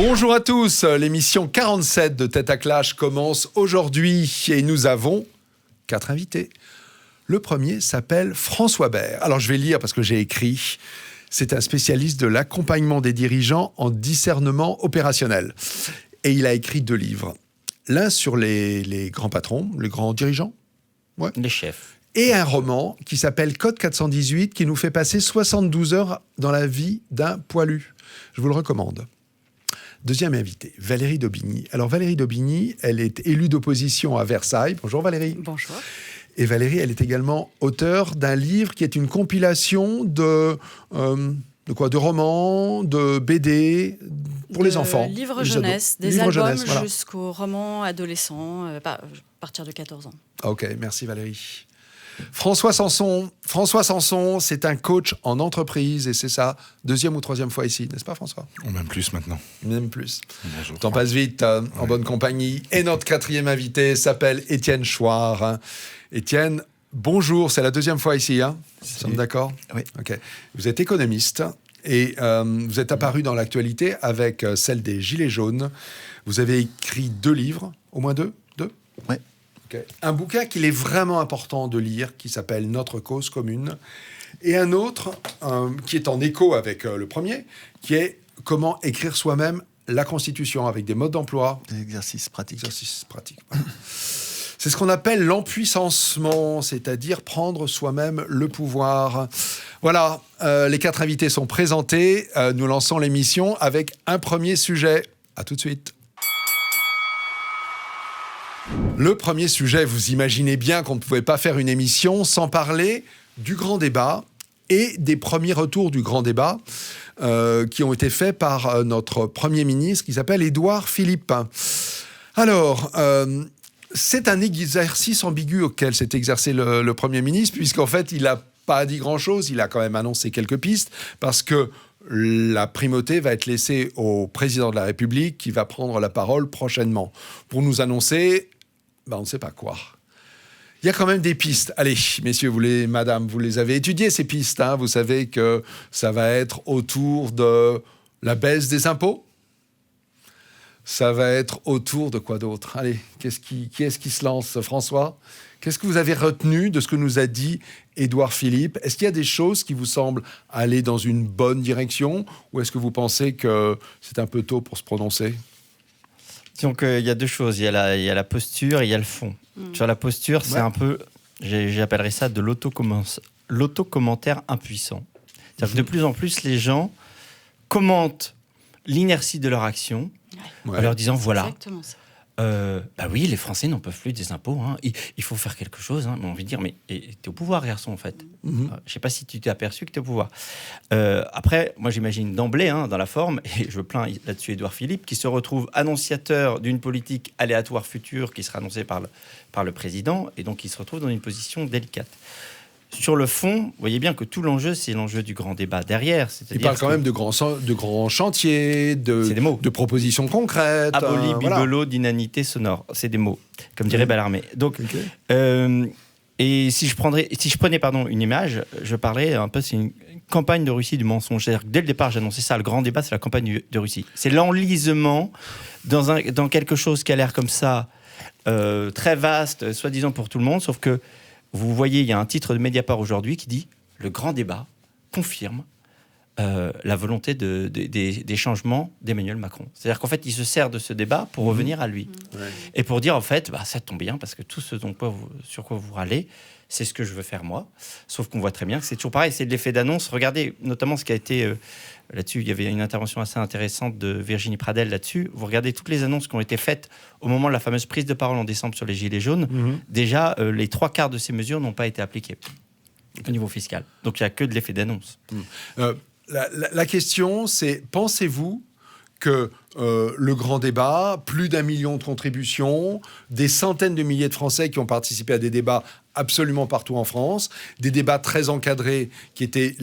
Bonjour à tous, l'émission 47 de Tête à Clash commence aujourd'hui et nous avons 4 invités. Le premier s'appelle François Bert. Alors je vais lire parce que j'ai écrit. C'est un spécialiste de l'accompagnement des dirigeants en discernement opérationnel. Et il a écrit 2 livres. L'un sur les grands patrons, les grands dirigeants. Ouais. Les chefs. Et un roman qui s'appelle Code 418 qui nous fait passer 72 heures dans la vie d'un poilu. Je vous le recommande. Deuxième invité, Valérie Daubigny. Alors Valérie Daubigny, elle est élue d'opposition à Versailles. Bonjour Valérie. Bonjour. Et Valérie, elle est également auteure d'un livre qui est une compilation de romans, de BD pour les enfants. Livres jeunesse, des livres albums jeunesse, voilà. jusqu'aux romans adolescents, à partir de 14 ans. Ok, merci Valérie. François Sanson, c'est un coach en entreprise et c'est sa 2e ou 3e fois ici, n'est-ce pas François ? Ou même plus maintenant. Même plus. Bonjour. Le temps passe vite, en bonne compagnie. Et notre 4e invité s'appelle Étienne Chouard. Étienne, bonjour, c'est la 2e fois ici, hein ? Nous sommes d'accord ? Oui. Ok. Vous êtes économiste et vous êtes apparu dans l'actualité avec celle des Gilets jaunes. Vous avez écrit 2 livres, au moins 2 ? Oui. Okay. Un bouquin qu'il est vraiment important de lire, qui s'appelle Notre cause commune, et un autre qui est en écho avec le premier, qui est Comment écrire soi-même la Constitution, avec des modes d'emploi. Des exercices pratiques. Voilà. C'est ce qu'on appelle l'empuissancement, c'est-à-dire prendre soi-même le pouvoir. Voilà, les 4 invités sont présentés. Nous lançons l'émission avec un premier sujet. À tout de suite. Le premier sujet, vous imaginez bien qu'on ne pouvait pas faire une émission sans parler du grand débat et des premiers retours du grand débat qui ont été faits par notre Premier ministre qui s'appelle Édouard Philippe. Alors, c'est un exercice ambigu auquel s'est exercé le Premier ministre puisqu'en fait, il n'a pas dit grand-chose, il a quand même annoncé quelques pistes parce que la primauté va être laissée au président de la République qui va prendre la parole prochainement pour nous annoncer... on ne sait pas quoi. Il y a quand même des pistes. Allez, messieurs, madame, vous les avez étudiées, ces pistes. Hein. Vous savez que ça va être autour de la baisse des impôts. Ça va être autour de quoi d'autre ? Allez, qui est-ce qui se lance, François ? Qu'est-ce que vous avez retenu de ce que nous a dit Édouard Philippe ? Est-ce qu'il y a des choses qui vous semblent aller dans une bonne direction ? Ou est-ce que vous pensez que c'est un peu tôt pour se prononcer ? Donc, il y a 2 choses. Il y a la posture et il y a le fond. Sur la posture, c'est un peu... J'appellerais ça de l'autocommentaire impuissant. C'est-à-dire que de plus en plus, les gens commentent l'inertie de leur action en leur disant, voilà... Exactement ça. Oui, les Français n'en peuvent plus des impôts. Hein. Il faut faire quelque chose. Hein. Mais on veut dire, mais t'es au pouvoir, garçon, en fait. Je ne sais pas si tu t'es aperçu que t'es au pouvoir. Après, moi, j'imagine d'emblée, dans la forme, et je plains là-dessus Édouard Philippe, qui se retrouve annonciateur d'une politique aléatoire future qui sera annoncée par le président, et donc il se retrouve dans une position délicate. Sur le fond, vous voyez bien que tout l'enjeu, c'est l'enjeu du grand débat derrière. Il parle quand même de grands chantiers, de propositions concrètes. Abolie, bibelot, d'inanité sonore. C'est des mots, comme dirait Ballarmé. Donc, et si je prenais une image, je parlerais un peu, c'est une campagne de Russie du mensonge. C'est-à-dire que dès le départ, j'annonçais ça, le grand débat, c'est la campagne de Russie. C'est l'enlisement dans quelque chose qui a l'air comme ça, très vaste, soi-disant pour tout le monde, sauf que vous voyez, il y a un titre de Mediapart aujourd'hui qui dit « Le grand débat confirme la volonté des changements d'Emmanuel Macron ». C'est-à-dire qu'en fait, il se sert de ce débat pour revenir à lui. Et pour dire, en fait, ça tombe bien, parce que tout ce sur quoi vous râlez, c'est ce que je veux faire moi. Sauf qu'on voit très bien que c'est toujours pareil, c'est de l'effet d'annonce. Regardez notamment ce qui a été... là-dessus, il y avait une intervention assez intéressante de Virginie Pradel là-dessus. Vous regardez toutes les annonces qui ont été faites au moment de la fameuse prise de parole en décembre sur les Gilets jaunes. Déjà, les 3/4 de ces mesures n'ont pas été appliquées au niveau fiscal. Donc, il n'y a que de l'effet d'annonce. La question, c'est, pensez-vous que le grand débat, plus d'1 million de contributions, des centaines de milliers de Français qui ont participé à des débats absolument partout en France, des débats très encadrés qui étaient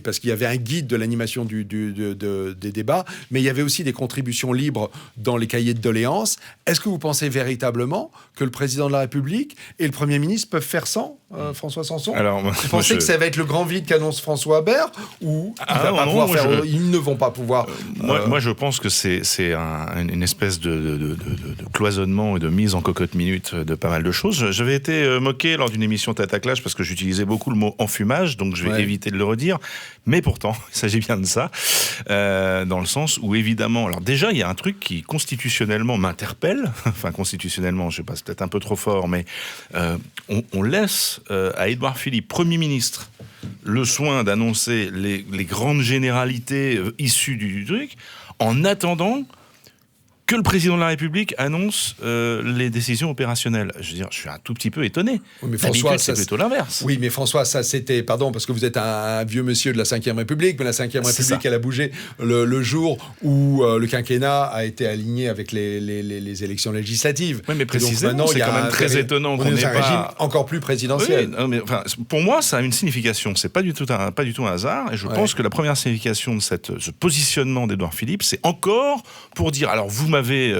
parce qu'il y avait un guide de l'animation des débats, mais il y avait aussi des contributions libres dans les cahiers de doléances. Est-ce que vous pensez véritablement que le président de la République et le Premier ministre peuvent faire sans François Sanson? Alors, vous pensez que ça va être le grand vide qu'annonce François Haber ou ils ne vont pas pouvoir Moi, je pense que c'est une espèce de cloisonnement et de mise en cocotte minute de pas mal de choses. J'avais été moqué lors d'une émission Tête à Clash parce que j'utilisais beaucoup le mot enfumage, donc je vais éviter de le redire. Mais pourtant, il s'agit bien de ça, dans le sens où évidemment, alors déjà, il y a un truc qui constitutionnellement m'interpelle. Enfin, constitutionnellement, je sais pas, c'est peut-être un peu trop fort, mais on laisse à Édouard Philippe, Premier ministre, le soin d'annoncer les grandes généralités issues du truc, en attendant que le président de la République annonce les décisions opérationnelles. Je veux dire, je suis un tout petit peu étonné. Oui, mais François, c'est plutôt l'inverse. Oui, mais François, ça c'était, pardon, parce que vous êtes un vieux monsieur de la Ve République, mais la Ve République, elle a bougé le jour où le quinquennat a été aligné avec les élections législatives. Oui, mais précisément, c'est quand même très étonnant qu'on ait un régime encore plus présidentiel. Oui, non, mais, enfin, pour moi, ça a une signification. C'est pas du tout un hasard. Et je pense que la première signification de ce positionnement d'Édouard Philippe, c'est encore pour dire, alors vous m'avez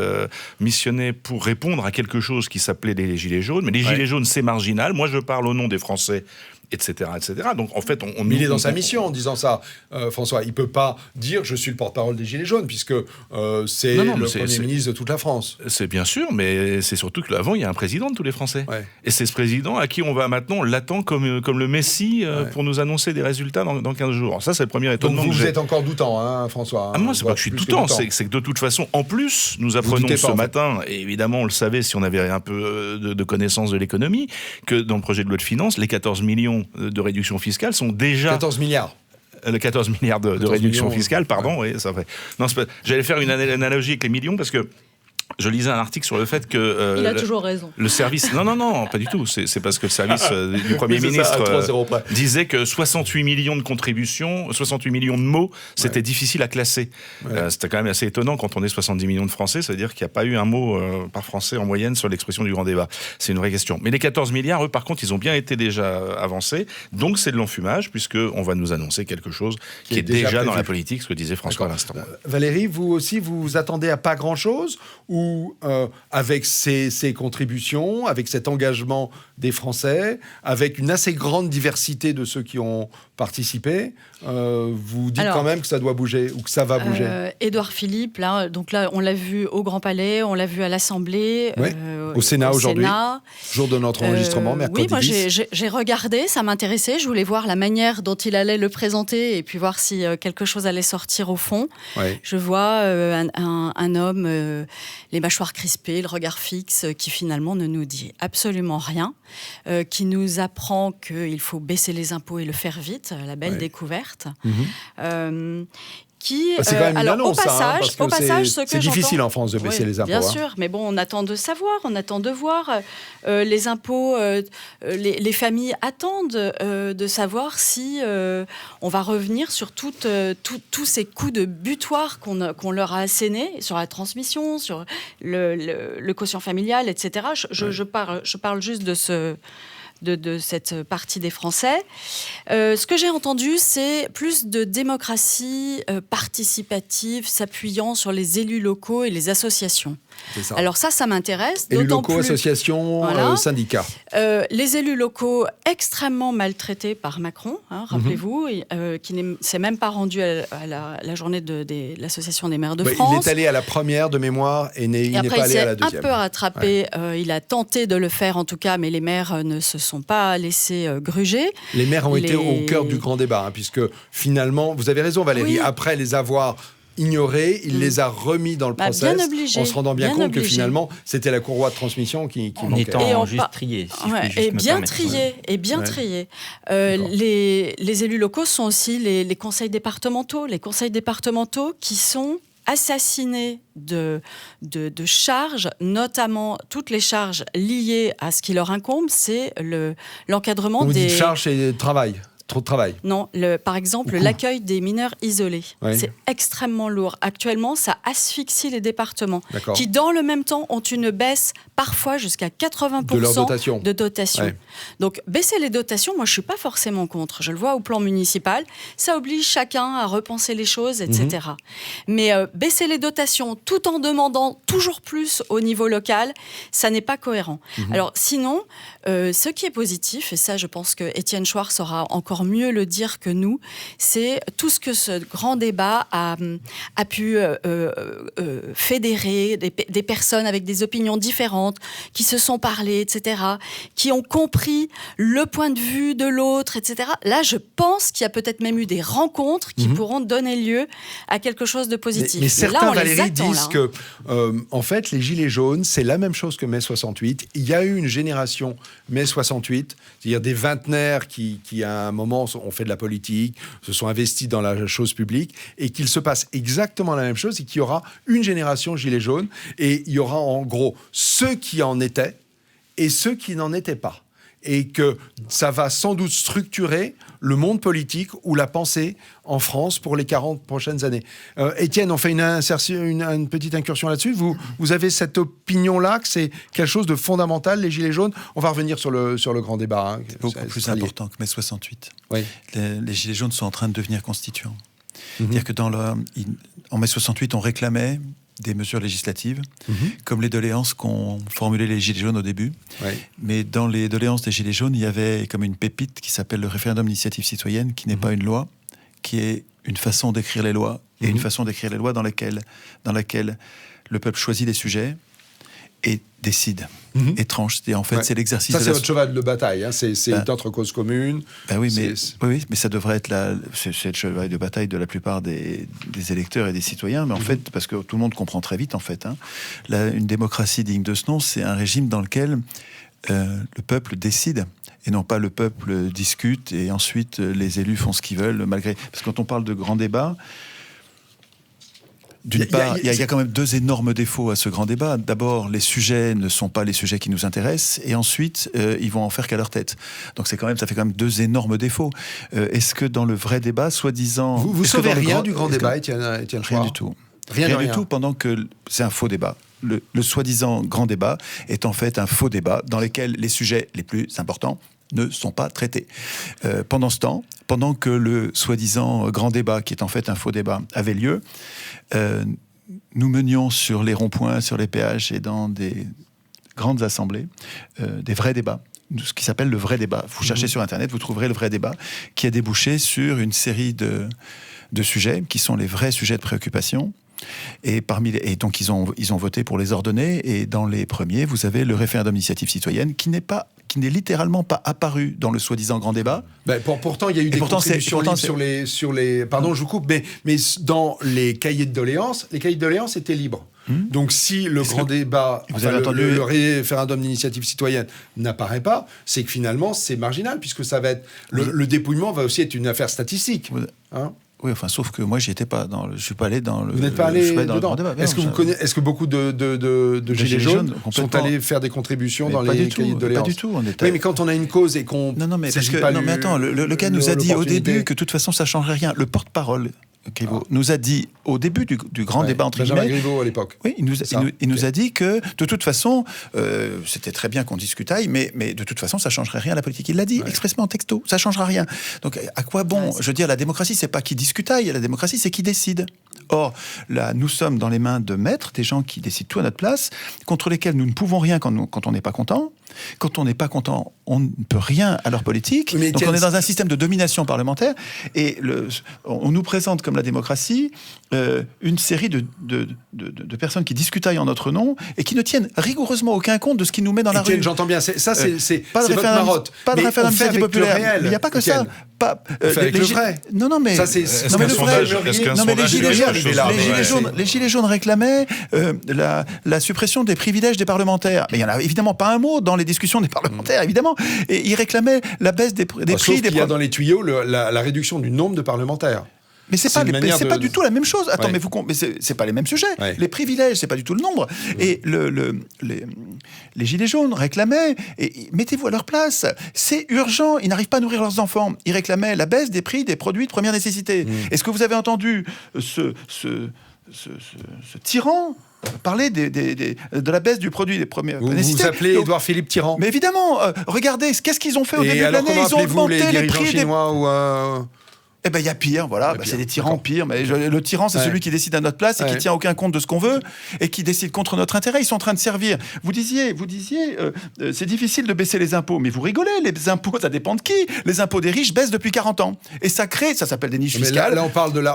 missionné pour répondre à quelque chose qui s'appelait les Gilets jaunes, mais les Gilets jaunes, c'est marginal. Moi, je parle au nom des Français, etc., etc. Donc, en fait, il est dans sa mission en disant ça, François. Il ne peut pas dire « je suis le porte-parole des Gilets jaunes » puisque c'est le Premier ministre de toute la France. C'est bien sûr, mais c'est surtout qu'avant, il y a un président de tous les Français. Ouais. Et c'est ce président à qui on va maintenant l'attendre comme le Messie pour nous annoncer des résultats dans 15 jours. Ça, c'est le premier étonnement. Donc vous êtes encore doutant, hein, François. Ah, moi, c'est pas que je suis doutant, c'est que de toute façon, en plus, nous apprenons ce matin, et évidemment, on le savait si on avait un peu de connaissance de l'économie, que dans le projet de loi de finances, les 14 millions de réduction fiscale sont déjà... 14 milliards. 14 milliards de réduction fiscale, pardon, oui, ça fait... Non, j'allais faire une analogie avec les millions, parce que je lisais un article sur le fait que... il a toujours raison. Le service... Non, pas du tout. C'est parce que le service du Premier ministre disait que 68 millions de contributions, 68 millions de mots, c'était difficile à classer. C'était quand même assez étonnant quand on est 70 millions de Français, ça veut dire qu'il n'y a pas eu un mot par Français en moyenne sur l'expression du grand débat. C'est une vraie question. Mais les 14 milliards, eux, par contre, ils ont bien été déjà avancés. Donc, c'est de l'enfumage, puisqu'on va nous annoncer quelque chose qui est déjà dans la politique, ce que disait François à l'instant. Valérie, vous aussi, vous attendez à pas grand-chose ou avec ces contributions, avec cet engagement des Français, avec une assez grande diversité de ceux qui ont participé, vous dites quand même que ça doit bouger ou que ça va bouger. Édouard Philippe, là, on l'a vu au Grand Palais, on l'a vu à l'Assemblée, au Sénat aujourd'hui, jour de notre enregistrement, mercredi 10. Oui, moi j'ai regardé, ça m'intéressait, je voulais voir la manière dont il allait le présenter et puis voir si quelque chose allait sortir au fond. Je vois un homme, les mâchoires crispées, le regard fixe, qui finalement ne nous dit absolument rien, qui nous apprend qu'il faut baisser les impôts et le faire vite, la belle découverte. C'est quand même une annonce, au passage, c'est difficile en France de baisser les impôts. Bien sûr, mais bon, on attend de savoir, on attend de voir. Les impôts, les familles attendent de savoir si on va revenir sur tous ces coups de butoir qu'on leur a assénés, sur la transmission, sur le quotient familial, etc. Je parle juste de cette partie des Français. Ce que j'ai entendu, c'est plus de démocratie participative s'appuyant sur les élus locaux et les associations. Ça. Alors ça m'intéresse. Élus locaux, associations, syndicats. Les élus locaux extrêmement maltraités par Macron, rappelez-vous, qui ne s'est même pas rendu à la journée de l'association des maires de France. Il est allé à la première de mémoire et il n'est pas allé à la deuxième. Il s'est un peu rattrapé, il a tenté de le faire en tout cas, mais les maires ne se sont pas laissés gruger. Les maires ont été au cœur du grand débat, puisque finalement, vous avez raison Valérie, après les avoir ignorés, il les a remis dans le process, en se rendant bien compte que finalement, c'était la courroie de transmission qui manquait. Étant juste trié, si je puis juste et bien trié. Les élus locaux sont aussi les conseils départementaux. Les conseils départementaux qui sont assassinés de charges, notamment toutes les charges liées à ce qui leur incombe, c'est l'encadrement des... Vous dites charges et travail. Trop de travail. Non, par exemple, Beaucoup. l'accueil des mineurs isolés, Oui. c'est extrêmement lourd. Actuellement, ça asphyxie les départements D'accord. qui, dans le même temps, ont une baisse parfois jusqu'à 80% De leur dotation. de dotation. Ouais. Donc, baisser les dotations, moi, je suis pas forcément contre. Je le vois au plan municipal. Ça oblige chacun à repenser les choses, etc. Mais baisser les dotations tout en demandant toujours plus au niveau local, ça n'est pas cohérent. Alors, sinon, ce qui est positif, et ça, je pense que Étienne Chouard saura encore mieux le dire que nous, c'est tout ce que ce grand débat a pu fédérer des personnes avec des opinions différentes, qui se sont parlé, etc., qui ont compris le point de vue de l'autre, etc. Là, je pense qu'il y a peut-être même eu des rencontres qui pourront donner lieu à quelque chose de positif. Mais Et certains, là, on les Valérie, attend, disent là, que, en fait, les Gilets jaunes, c'est la même chose que mai 68. Il y a eu une génération mai 68, c'est-à-dire des vingtenaires qui, à un moment, ont fait de la politique, se sont investis dans la chose publique, et qu'il se passe exactement la même chose, et qu'il y aura une génération Gilets jaunes, et il y aura en gros ceux qui en étaient et ceux qui n'en étaient pas. Et que ça va sans doute structurer le monde politique ou la pensée en France pour les 40 prochaines années. Étienne, on fait une petite incursion là-dessus. Vous avez cette opinion-là que c'est quelque chose de fondamental, les Gilets jaunes. On va revenir sur le grand débat. C'est beaucoup plus important que mai 68. Oui. Les Gilets jaunes sont en train de devenir constituants. C'est-à-dire que en mai 68, on réclamait des mesures législatives, comme les doléances qu'ont formulées les Gilets jaunes au début. Oui. Mais dans les doléances des Gilets jaunes, il y avait comme une pépite qui s'appelle le référendum d'initiative citoyenne, qui n'est pas une loi, qui est une façon d'écrire les lois, et une façon d'écrire les lois dans laquelle le peuple choisit des sujets et décide, et tranche. Et en fait, c'est l'exercice ça, de c'est votre cheval de bataille. Hein. C'est Ben, notre cause commune. Oui, mais ça devrait être c'est le cheval de bataille de la plupart des électeurs et des citoyens. Mais en fait, parce que tout le monde comprend très vite, en fait, hein, une démocratie digne de ce nom, c'est un régime dans lequel le peuple décide. Et non pas le peuple discute et ensuite les élus font ce qu'ils veulent malgré. Parce que quand on parle de grand débat, d'une part, il y a quand même deux énormes défauts à ce grand débat. D'abord, les sujets ne sont pas les sujets qui nous intéressent, et ensuite, ils vont en faire qu'à leur tête. Donc ça fait quand même deux énormes défauts. Est-ce que dans le vrai débat, soi-disant... Vous sauvez rien du grand débat, Étienne Chouard? Rien du tout. Rien du tout, pendant que c'est un faux débat. Le soi-disant grand débat est en fait un faux débat dans lequel les sujets les plus importants ne sont pas traités. Pendant ce temps, pendant que le soi-disant grand débat, qui est en fait un faux débat, avait lieu, nous menions sur les ronds-points, sur les péages et dans des grandes assemblées, des vrais débats. Ce qui s'appelle le vrai débat. Vous cherchez sur Internet, vous trouverez le vrai débat, qui a débouché sur une série de sujets qui sont les vrais sujets de préoccupation. Et donc ils ont voté pour les ordonner. Et dans les premiers, vous avez le référendum d'initiative citoyenne qui n'est littéralement pas apparu dans le soi-disant grand débat. Pourtant, il y a eu des contributions libres sur les. Pardon, je vous coupe, mais dans les cahiers de doléances, les cahiers de doléances étaient libres. Donc, si le grand débat, le référendum d'initiative citoyenne n'apparaît pas, c'est que finalement, c'est marginal, puisque ça va être le dépouillement va aussi être une affaire statistique. Oui, enfin, sauf que moi, j'y étais pas. Je suis pas allé dans le. Vous n'êtes pas allé dedans. Débat. Est-ce que beaucoup de gilets jaunes sont allés faire des contributions dans les cahiers de doléances? Pas du tout. Oui, mais quand on a une cause et qu'on. Non, mais attends, le cas nous a dit au début que de toute façon, ça changerait rien. Le porte-parole nous a dit au début du grand débat entre Benjamin guillemets. Griveaux à l'époque. Oui, il nous a dit que de toute façon, c'était très bien qu'on discutaille, mais de toute façon, ça changerait rien à la politique. Il l'a dit expressément en texto, ça changera rien. Donc à quoi bon? Je veux dire, la démocratie, c'est pas qui discutaille, la démocratie, c'est qui décide. Or, là, nous sommes dans les mains de maîtres, des gens qui décident tout à notre place, contre lesquels nous ne pouvons rien quand on n'est pas content. Quand on n'est pas content, on ne peut rien à leur politique. Donc on est dans un système de domination parlementaire et on nous présente comme la démocratie une série de personnes qui discutaillent en notre nom et qui ne tiennent rigoureusement aucun compte de ce qui nous met dans la rue. J'entends bien, c'est pas de votre marotte. Pas de référendum d'initiative populaire. Il n'y a pas que ça. Avec le vrai. Non, mais ça, c'est les Gilets jaunes réclamaient la suppression des privilèges des parlementaires. Mais il n'y en a évidemment pas un mot dans les discussions des parlementaires, évidemment. Et ils réclamaient la baisse des prix. Sauf qu'il y a dans les tuyaux la réduction du nombre de parlementaires. Mais c'est pas du tout la même chose. Attends, Ouais. mais c'est pas les mêmes sujets. Ouais. Les privilèges, c'est pas du tout le nombre. Et les gilets jaunes réclamaient, et mettez-vous à leur place. C'est urgent. Ils n'arrivent pas à nourrir leurs enfants. Ils réclamaient la baisse des prix des produits de première nécessité. Est-ce que vous avez entendu ce tyran parler de la baisse du produit des premières Vous nécessités? vous appelez Édouard Philippe Tyran. Mais évidemment, regardez, qu'est-ce qu'ils ont fait au Et début de alors, l'année? comment Ils ont appelez-vous les augmenté les dirigeants prix des... chinois ou Eh ben, il y a pire, voilà. C'est des tyrans pires. Mais le tyran, c'est Ouais. celui qui décide à notre place et qui Ouais. tient aucun compte de ce qu'on veut et qui décide contre notre intérêt. Ils sont en train de servir. Vous disiez, c'est difficile de baisser les impôts. Mais vous rigolez, les impôts, ça dépend de qui? Les impôts des riches baissent depuis 40 ans. Et ça s'appelle des niches Mais fiscales. là,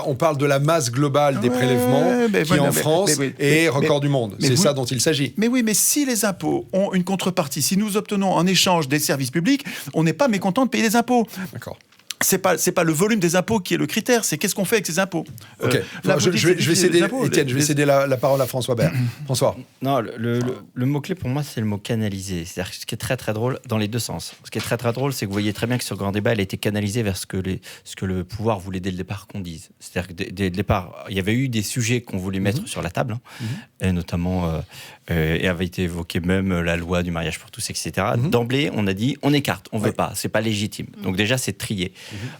on parle de la masse globale des Ouais, prélèvements mais qui voilà, en France est record du monde. mais C'est vous- ça dont il s'agit. Mais oui, mais si les impôts ont une contrepartie, si nous obtenons en échange des services publics, on n'est pas mécontent de payer des impôts. D'accord. C'est pas le volume des impôts qui est le critère, c'est qu'est-ce qu'on fait avec ces impôts. Ok. Là, Je vous dites vais c'est céder, des impôts, Étienne, je vais céder la parole à François Bert. François. Non, le mot-clé pour moi, c'est le mot canaliser. C'est-à-dire ce qui est très très drôle dans les deux sens. Ce qui est très très drôle, c'est que vous voyez très bien que sur Grand Débat, elle a été canalisée vers ce que le pouvoir voulait dès le départ qu'on dise. C'est-à-dire que dès le départ, il y avait eu des sujets qu'on voulait mettre sur la table, et notamment, et avait été évoqué même la loi du mariage pour tous, etc. D'emblée, on a dit, on écarte, on veut pas, c'est pas légitime. Donc déjà, c'est trié.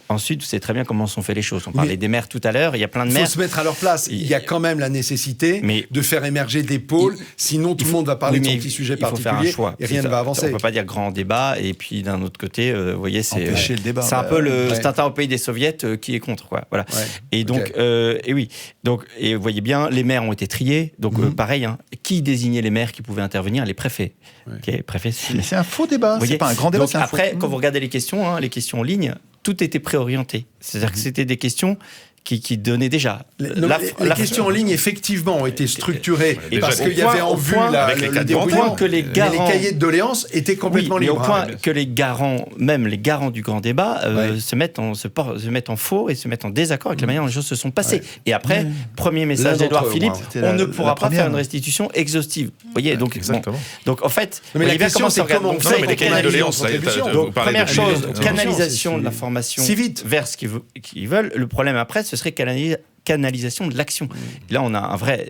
Ensuite, vous savez très bien comment sont fait les choses. On parlait des maires tout à l'heure, il y a plein de Il faut maires. se mettre à leur place. Il y a quand même la nécessité Mais- de faire émerger des pôles, sinon tout le monde va parler de son petit sujet il faut faire un particulier choix. et rien C'est ne va ça. avancer. On peut pas dire grand débat et puis d'un autre côté, vous voyez, c'est Empêcher le débat. C'est un peu le Ouais. Tintin au pays des soviets qui est contre, quoi. Voilà. Ouais. Et donc, Ok. et oui. Donc, et vous voyez bien, les maires ont été triés. Donc, pareil, hein, qui désignait les maires qui pouvaient intervenir? Les préfets. Ok, préfets, c'est Mais c'est un faux débat, vous voyez, c'est pas un grand débat. donc c'est un après, faux... quand vous regardez les questions en ligne, tout était préorienté. C'est-à-dire que c'était des questions qui donnaient déjà. Les questions en ligne, effectivement, ont été structurées Et parce au qu'il y point- avait en au vue point- la- avec les le quatre déroulement, bancaires, que les mais garants- les cahiers de doléances étaient complètement oui, mais libres. au point hein. que les garants, même les garants du grand débat, Ouais. se mettent en faux et se mettent en désaccord avec la manière dont les choses se sont passées. Et après, premier L'un message d'Édouard d'entre eux, Philippe, moi. C'était on ne la pourra pas première. faire une restitution exhaustive. Vous voyez, donc, Exactement. donc en fait, Mais vous la voyez bien question, comment c'est ça regarde. comment Donc, on ça fait a été pour qu'on canalisé. analyse en contribution. contribution. Donc, Donc, parlez première de- chose, de- canalisation c'est- de l'information si vite. vers ce qu'ils veulent. Le problème après, ce serait canalisation de l'action. Là, on a un vrai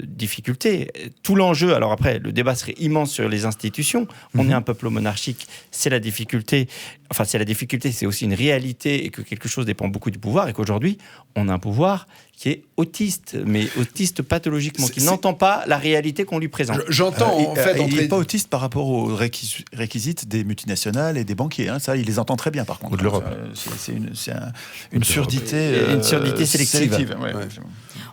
difficulté. Tout l'enjeu, alors après, le débat serait immense sur les institutions. On est un peuple monarchique, c'est la difficulté. Enfin, c'est la difficulté, c'est aussi une réalité et que quelque chose dépend beaucoup du pouvoir et qu'aujourd'hui, on a un pouvoir qui est autiste, mais autiste pathologiquement, qui C'est- n'entend pas la réalité qu'on lui présente. J'entends en fait il n'est entrer- pas autiste par rapport aux réquisites des multinationales et des banquiers. Hein. Ça, il les entend très bien, par contre. Ou de l'Europe. C'est une surdité. Une surdité sélective. ouais.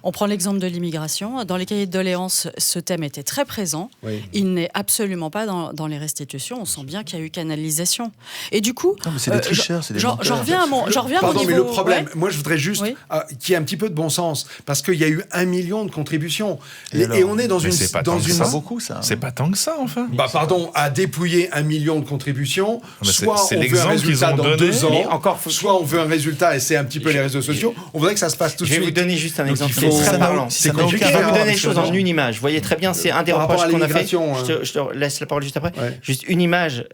On prend l'exemple de l'immigration. Dans les cahiers de doléances, ce thème était très présent. Oui. Il n'est absolument pas dans les restitutions. On sent bien qu'il y a eu canalisation. Et du coup, Non, mais c'est des tricheurs, c'est des j'en menteurs. reviens à mon Pardon, niveau. mais le problème, Ouais. moi je voudrais juste Oui. qu'il y ait un petit peu de bon sens, parce qu'il y a eu 1 million de contributions. Et Et, alors on est dans Mais une... c'est pas dans tant que une ça. Pas beaucoup, ça. C'est pas tant que ça, enfin. Bah pardon, à dépouiller 1 million de contributions, Mais soit c'est on veut un l'exemple résultat qu'ils ont dans donné. 2 ans, Mais encore faut- soit on veut un résultat, et c'est un petit peu les réseaux sociaux, on voudrait que ça se passe tout de Je vais vous suite. donner juste un Donc, exemple il qui est faut- très ça n'a- parlant. c'est Je compliqué, vais vous hein, donner les parce choses que- en une image. Vous voyez très bien, c'est un des Par rapport reproches à qu'on a fait. l'immigration, hein. Je te laisse la parole juste après. Ouais. Juste une image.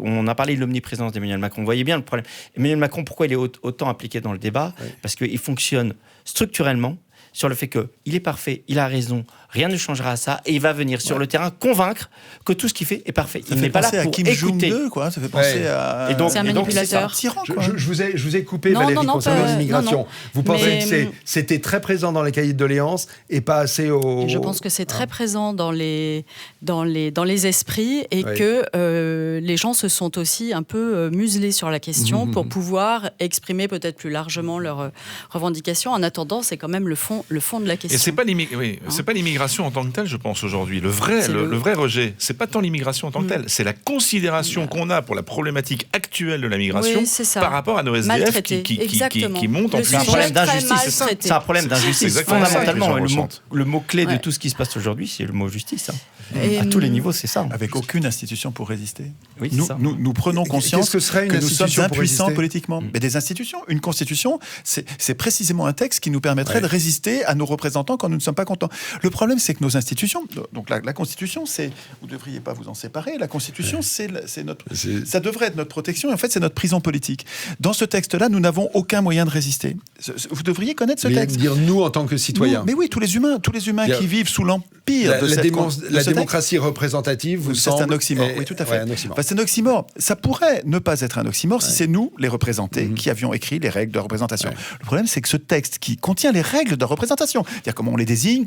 On a parlé de l'omniprésence d'Emmanuel Macron. Vous voyez bien le problème. Emmanuel Macron, pourquoi il est autant impliqué dans le débat? Parce qu'il fonctionne structurellement sur le fait qu'il est parfait, il a raison, rien ne changera à ça, et il va venir sur le terrain convaincre que tout ce qu'il fait est parfait. Ça Il fait n'est pas là penser à pour Kim écouter. Jong-un, quoi. Ça fait penser Ouais. à. Et donc- C'est un et donc, manipulateur. un tyran, Je, quoi. je vous ai coupé, Non, Valérie, non, non, concernant pas- l'immigration. non, non. Vous pensez Mais- que c'était très présent dans les cahiers de doléances et pas assez au... Et je pense que c'est très présent dans les esprits et Oui. que les gens se sont aussi un peu muselés sur la question pour pouvoir exprimer peut-être plus largement leurs revendications. En attendant, c'est quand même le fond de la question. Et c'est pas c'est pas l'immigration en tant que telle, je pense aujourd'hui. Le vrai, C'est le vrai rejet, c'est pas tant l'immigration en tant que telle, c'est la considération qu'on a pour la problématique actuelle de la migration Oui, c'est ça. par rapport à nos SDF Maltraités, qui exactement. montent en Le C'est un sujet problème très d'injustice, mal c'est ça. traité. C'est un problème C'est d'injustice. exactement ça que Fondamentalement, les gens le mot, ressentent. le mot-clé de Ouais. tout ce qui se passe aujourd'hui, c'est le mot justice. Hein. Et, À tous les niveaux, c'est ça. Avec aucune institution pour résister. Oui, c'est ça. Nous prenons conscience Qu'est-ce que serait une que nous sommes institution pour impuissants résister politiquement. Mais des institutions, une constitution, c'est précisément un texte qui nous permettrait de résister à nos représentants quand nous ne sommes pas contents. Le problème, c'est que nos institutions, donc la constitution, vous ne devriez pas vous en séparer, la constitution, ça devrait être notre protection, et en fait, c'est notre prison politique. Dans ce texte-là, nous n'avons aucun moyen de résister. Vous devriez connaître ce texte. Dire nous en tant que citoyens. Mais oui, tous les humains qui vivent sous l'empire la démocratie représentative, vous semble... C'est un oxymore, oui, tout à fait. C'est un oxymore. Ça pourrait ne pas être un oxymore si c'est nous, les représentés, qui avions écrit les règles de représentation. Le problème, c'est que ce texte qui contient les règles de représentation, c'est-à-dire comment on les désigne,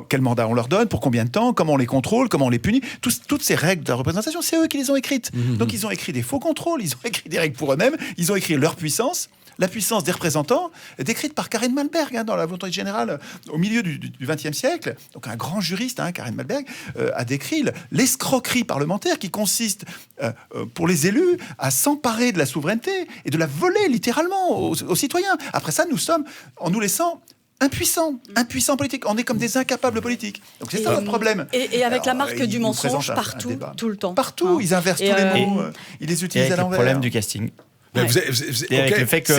quel mandat on leur donne, pour combien de temps, comment on les contrôle, comment on les punit, toutes ces règles de représentation, c'est eux qui les ont écrites. Donc ils ont écrit des faux contrôles, ils ont écrit des règles pour eux-mêmes, ils ont écrit leur puissance. La puissance des représentants, décrite par Karen Malberg dans la volonté générale au milieu du XXe siècle. Donc un grand juriste, Karen Malberg, a décrit l'escroquerie parlementaire qui consiste pour les élus à s'emparer de la souveraineté et de la voler littéralement aux citoyens. Après ça, nous sommes, en nous laissant impuissants politiques. On est comme des incapables politiques. Donc c'est ça notre problème. Et avec la marque du mensonge partout, tout le temps. Partout, ils inversent tous les mots, ils les utilisent à l'envers. Le problème du casting. Ouais. Et avec le fait qu'on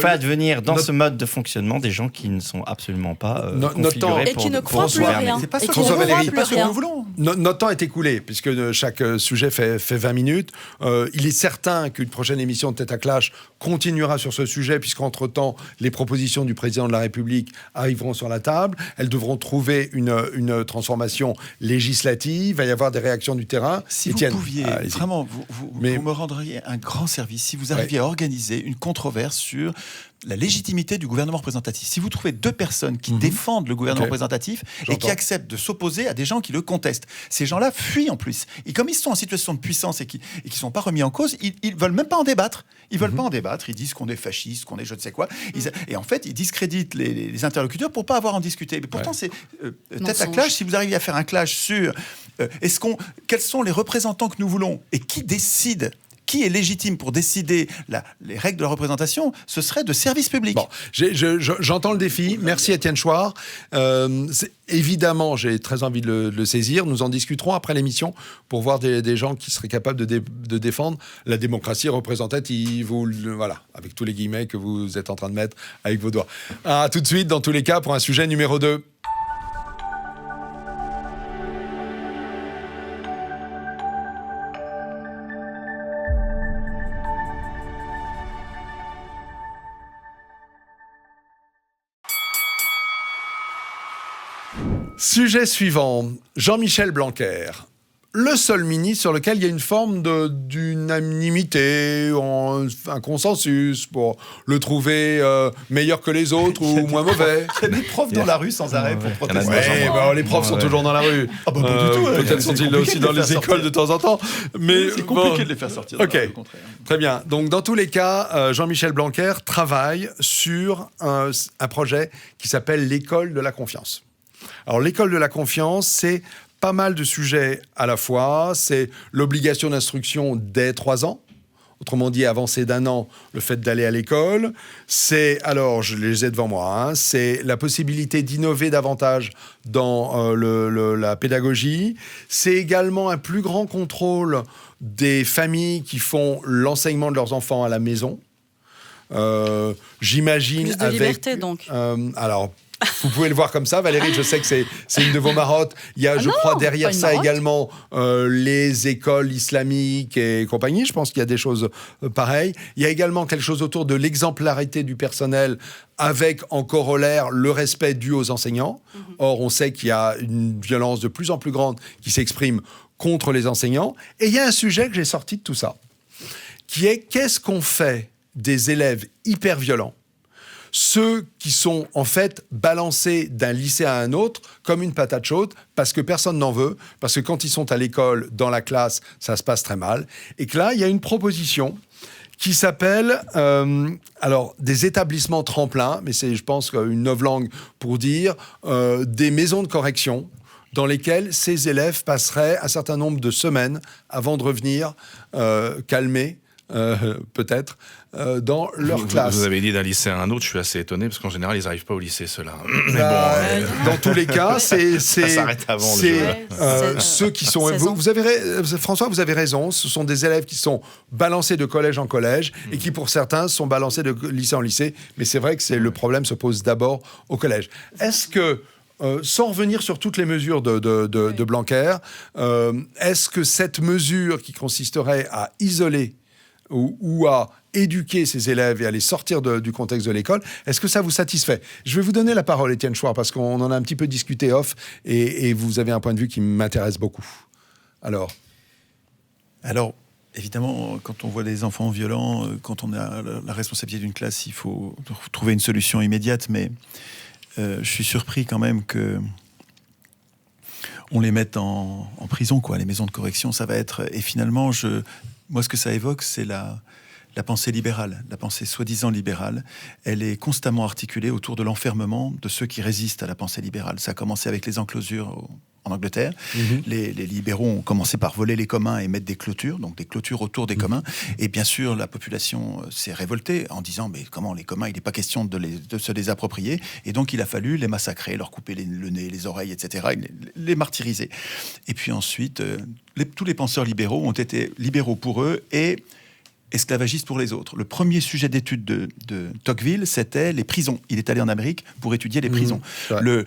fait advenir dans ce mode de fonctionnement des gens qui ne sont absolument pas configurés et qui ne croient plus rien. C'est pas ce que nous voulons. Notre temps est écoulé, puisque chaque sujet fait 20 minutes. Il est certain qu'une prochaine émission de Tête à Clash continuera sur ce sujet, puisqu'entre-temps, les propositions du président de la République arriveront sur la table. Elles devront trouver une transformation législative. Il va y avoir des réactions du terrain. Si Étienne, vous pouviez, vraiment, vous me rendriez un grand service si vous arriviez à organiser une controverse sur la légitimité du gouvernement représentatif. Si vous trouvez deux personnes qui défendent le gouvernement représentatif et qui acceptent de s'opposer à des gens qui le contestent, ces gens-là fuient en plus. Et comme ils sont en situation de puissance et qui sont pas remis en cause, ils veulent même pas en débattre. Ils veulent pas en débattre. Ils disent qu'on est fasciste, qu'on est je ne sais quoi. Et en fait, ils discréditent les interlocuteurs pour pas avoir à en discuter. Mais pourtant, c'est Tête à Clash. Si vous arrivez à faire un clash sur quels sont les représentants que nous voulons et qui décide. Qui est légitime pour décider les règles de la représentation, ce serait de service public. Bon, j'entends le défi. Merci Étienne Chouard. Évidemment, j'ai très envie de le saisir. Nous en discuterons après l'émission pour voir des gens qui seraient capables de défendre la démocratie représentative, voilà, avec tous les guillemets que vous êtes en train de mettre avec vos doigts. À tout de suite, dans tous les cas, pour un sujet numéro 2. Sujet suivant, Jean-Michel Blanquer. Le seul ministre sur lequel il y a une forme d'unanimité, un consensus pour le trouver meilleur que les autres ou moins mauvais. Il y a des profs dans la rue sans arrêt pour protester. Les profs sont toujours dans la rue. Pas du tout. Peut-être sont-ils aussi dans les écoles de temps en temps. Mais c'est compliqué de les faire sortir. Ok, très bien. Donc dans tous les cas, Jean-Michel Blanquer travaille sur un projet qui s'appelle l'école de la confiance. Alors l'école de la confiance, c'est pas mal de sujets à la fois. C'est l'obligation d'instruction dès 3 ans. Autrement dit, avancer d'1 an, le fait d'aller à l'école. C'est, alors je les ai devant moi, c'est la possibilité d'innover davantage dans la pédagogie. C'est également un plus grand contrôle des familles qui font l'enseignement de leurs enfants à la maison. J'imagine plus de liberté, donc. Alors, vous pouvez le voir comme ça, Valérie. Je sais que c'est une de vos marottes. Il y a, crois, derrière ça également les écoles islamiques et compagnie. Je pense qu'il y a des choses pareilles. Il y a également quelque chose autour de l'exemplarité du personnel avec en corollaire le respect dû aux enseignants. Or, on sait qu'il y a une violence de plus en plus grande qui s'exprime contre les enseignants. Et il y a un sujet que j'ai sorti de tout ça, qui est qu'est-ce qu'on fait des élèves hyper violents, ceux qui sont en fait balancés d'un lycée à un autre comme une patate chaude parce que personne n'en veut, parce que quand ils sont à l'école, dans la classe, ça se passe très mal. Et que là, il y a une proposition qui s'appelle des établissements tremplins, mais c'est, je pense, une novlangue pour dire des maisons de correction dans lesquelles ces élèves passeraient un certain nombre de semaines avant de revenir calmer peut-être, dans leur classe. Vous avez dit d'un lycée à un autre, je suis assez étonné, parce qu'en général, ils n'arrivent pas au lycée, ceux-là. Mais Dans tous les cas, ça s'arrête avant le jeu. Ceux qui sont... François, vous avez raison, ce sont des élèves qui sont balancés de collège en collège et qui, pour certains, sont balancés de lycée en lycée. Mais c'est vrai que le problème se pose d'abord au collège. Est-ce que, sans revenir sur toutes les mesures de Blanquer, est-ce que cette mesure qui consisterait à isoler ou à éduquer ces élèves et à les sortir du contexte de l'école, est-ce que ça vous satisfait? Je vais vous donner la parole, Étienne Chouard, parce qu'on en a un petit peu discuté off, et vous avez un point de vue qui m'intéresse beaucoup. Alors, évidemment, quand on voit des enfants violents, quand on a la responsabilité d'une classe, il faut trouver une solution immédiate, mais je suis surpris quand même que on les mette en prison, quoi. Les maisons de correction, ça va être... Et finalement, moi, ce que ça évoque, c'est la pensée libérale, la pensée soi-disant libérale. Elle est constamment articulée autour de l'enfermement de ceux qui résistent à la pensée libérale. Ça a commencé avec les enclosures en Angleterre. Les libéraux ont commencé par voler les communs et mettre des clôtures, donc des clôtures autour des communs. Et bien sûr, la population s'est révoltée en disant « mais comment les communs, il n'est pas question de se les approprier ». Et donc, il a fallu les massacrer, leur couper le nez, les oreilles, etc., les martyriser. Et puis ensuite, tous les penseurs libéraux ont été libéraux pour eux et esclavagistes pour les autres. Le premier sujet d'étude de Tocqueville, c'était les prisons. Il est allé en Amérique pour étudier les prisons. Le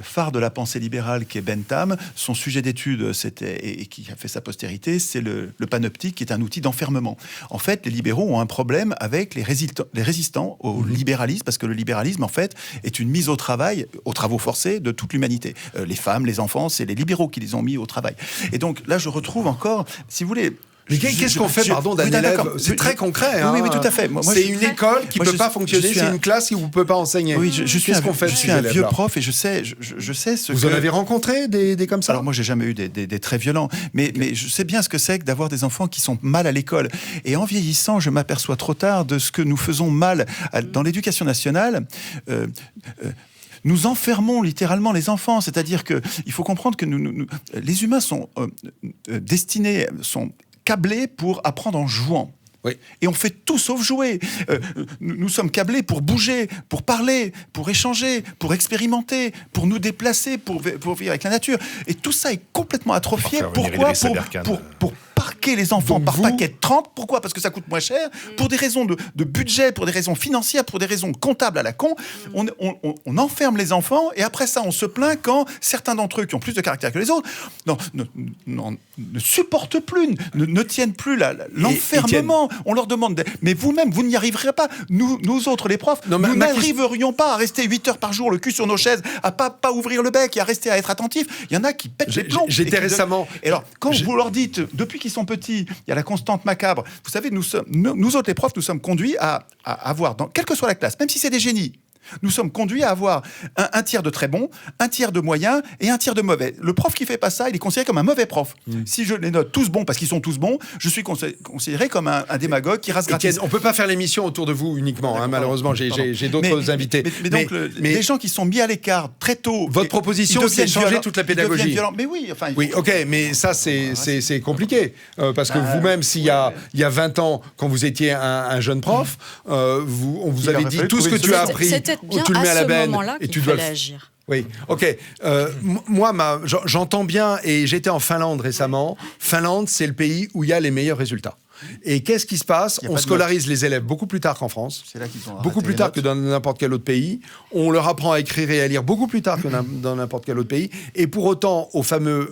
phare de la pensée libérale qui est Bentham, son sujet d'étude, et qui a fait sa postérité, c'est le panoptique, qui est un outil d'enfermement. En fait, les libéraux ont un problème avec les résistants au libéralisme, parce que le libéralisme, en fait, est une mise au travail, aux travaux forcés de toute l'humanité. Les femmes, les enfants, c'est les libéraux qui les ont mis au travail. Et donc là, je retrouve encore, si vous voulez... Mais qu'est-ce qu'on fait, pardon, d'un élève? C'est très concret. Oui, tout à fait. C'est une école qui ne peut pas fonctionner, c'est une classe qui ne peut pas enseigner. Oui, je suis un vieux prof et je sais ce que... Vous en avez rencontré des comme ça? Alors moi, j'ai jamais eu des très violents, mais je sais bien ce que c'est que d'avoir des enfants qui sont mal à l'école. Et en vieillissant, je m'aperçois trop tard de ce que nous faisons mal dans l'éducation nationale. Nous enfermons littéralement les enfants, c'est-à-dire qu'il faut comprendre que les humains sont destinés, sont câblés pour apprendre en jouant. Oui. Et on fait tout sauf jouer. Nous sommes câblés pour bouger, pour parler, pour échanger, pour expérimenter, pour nous déplacer, pour vivre avec la nature. Et tout ça est complètement atrophié. Pourquoi? Pour parquer les enfants par paquet de 30. Pourquoi? Parce que ça coûte moins cher. Pour des raisons de budget, pour des raisons financières, pour des raisons comptables à la con. On enferme les enfants et après ça, on se plaint quand certains d'entre eux qui ont plus de caractère que les autres ne supportent plus, ne tiennent plus l'enfermement. On leur demande... Mais vous-même, vous n'y arriverez pas. Nous autres, les profs, nous n'arriverions pas à rester 8 heures par jour, le cul sur nos chaises, à pas ouvrir le bec et à rester à être attentifs. Il y en a qui pètent les plombs. J'étais récemment... Et alors, quand vous leur dites, depuis qu'ils sont petits, il y a la constante macabre. Vous savez, nous autres, les profs, nous sommes conduits à avoir, quelle que soit la classe, même si c'est des génies, nous sommes conduits à avoir un tiers de très bons, un tiers de moyens et un tiers de mauvais. Le prof qui fait pas ça, il est considéré comme un mauvais prof. Si je les note tous bons parce qu'ils sont tous bons, je suis considéré comme un démagogue qui rase gratis. On peut pas faire l'émission autour de vous uniquement, malheureusement, j'ai d'autres invités. Mais les gens qui sont mis à l'écart très tôt... Votre proposition, c'est de changer toute la pédagogie. Mais oui, enfin... Oui, ok, mais ça, c'est compliqué. Parce que vous-même, s'il y a 20 ans, quand vous étiez un jeune prof, on vous avait dit tout ce que tu as appris... Bien tu le mets à la benne et tu dois agir. Oui, ok. Moi, j'entends bien, et j'étais en Finlande récemment. Finlande, c'est le pays où il y a les meilleurs résultats. Et qu'est-ce qui se passe? On scolarise les élèves beaucoup plus tard qu'en France, beaucoup plus tard que dans n'importe quel autre pays. On leur apprend à écrire et à lire beaucoup plus tard que dans n'importe quel autre pays. Et pour autant, au fameux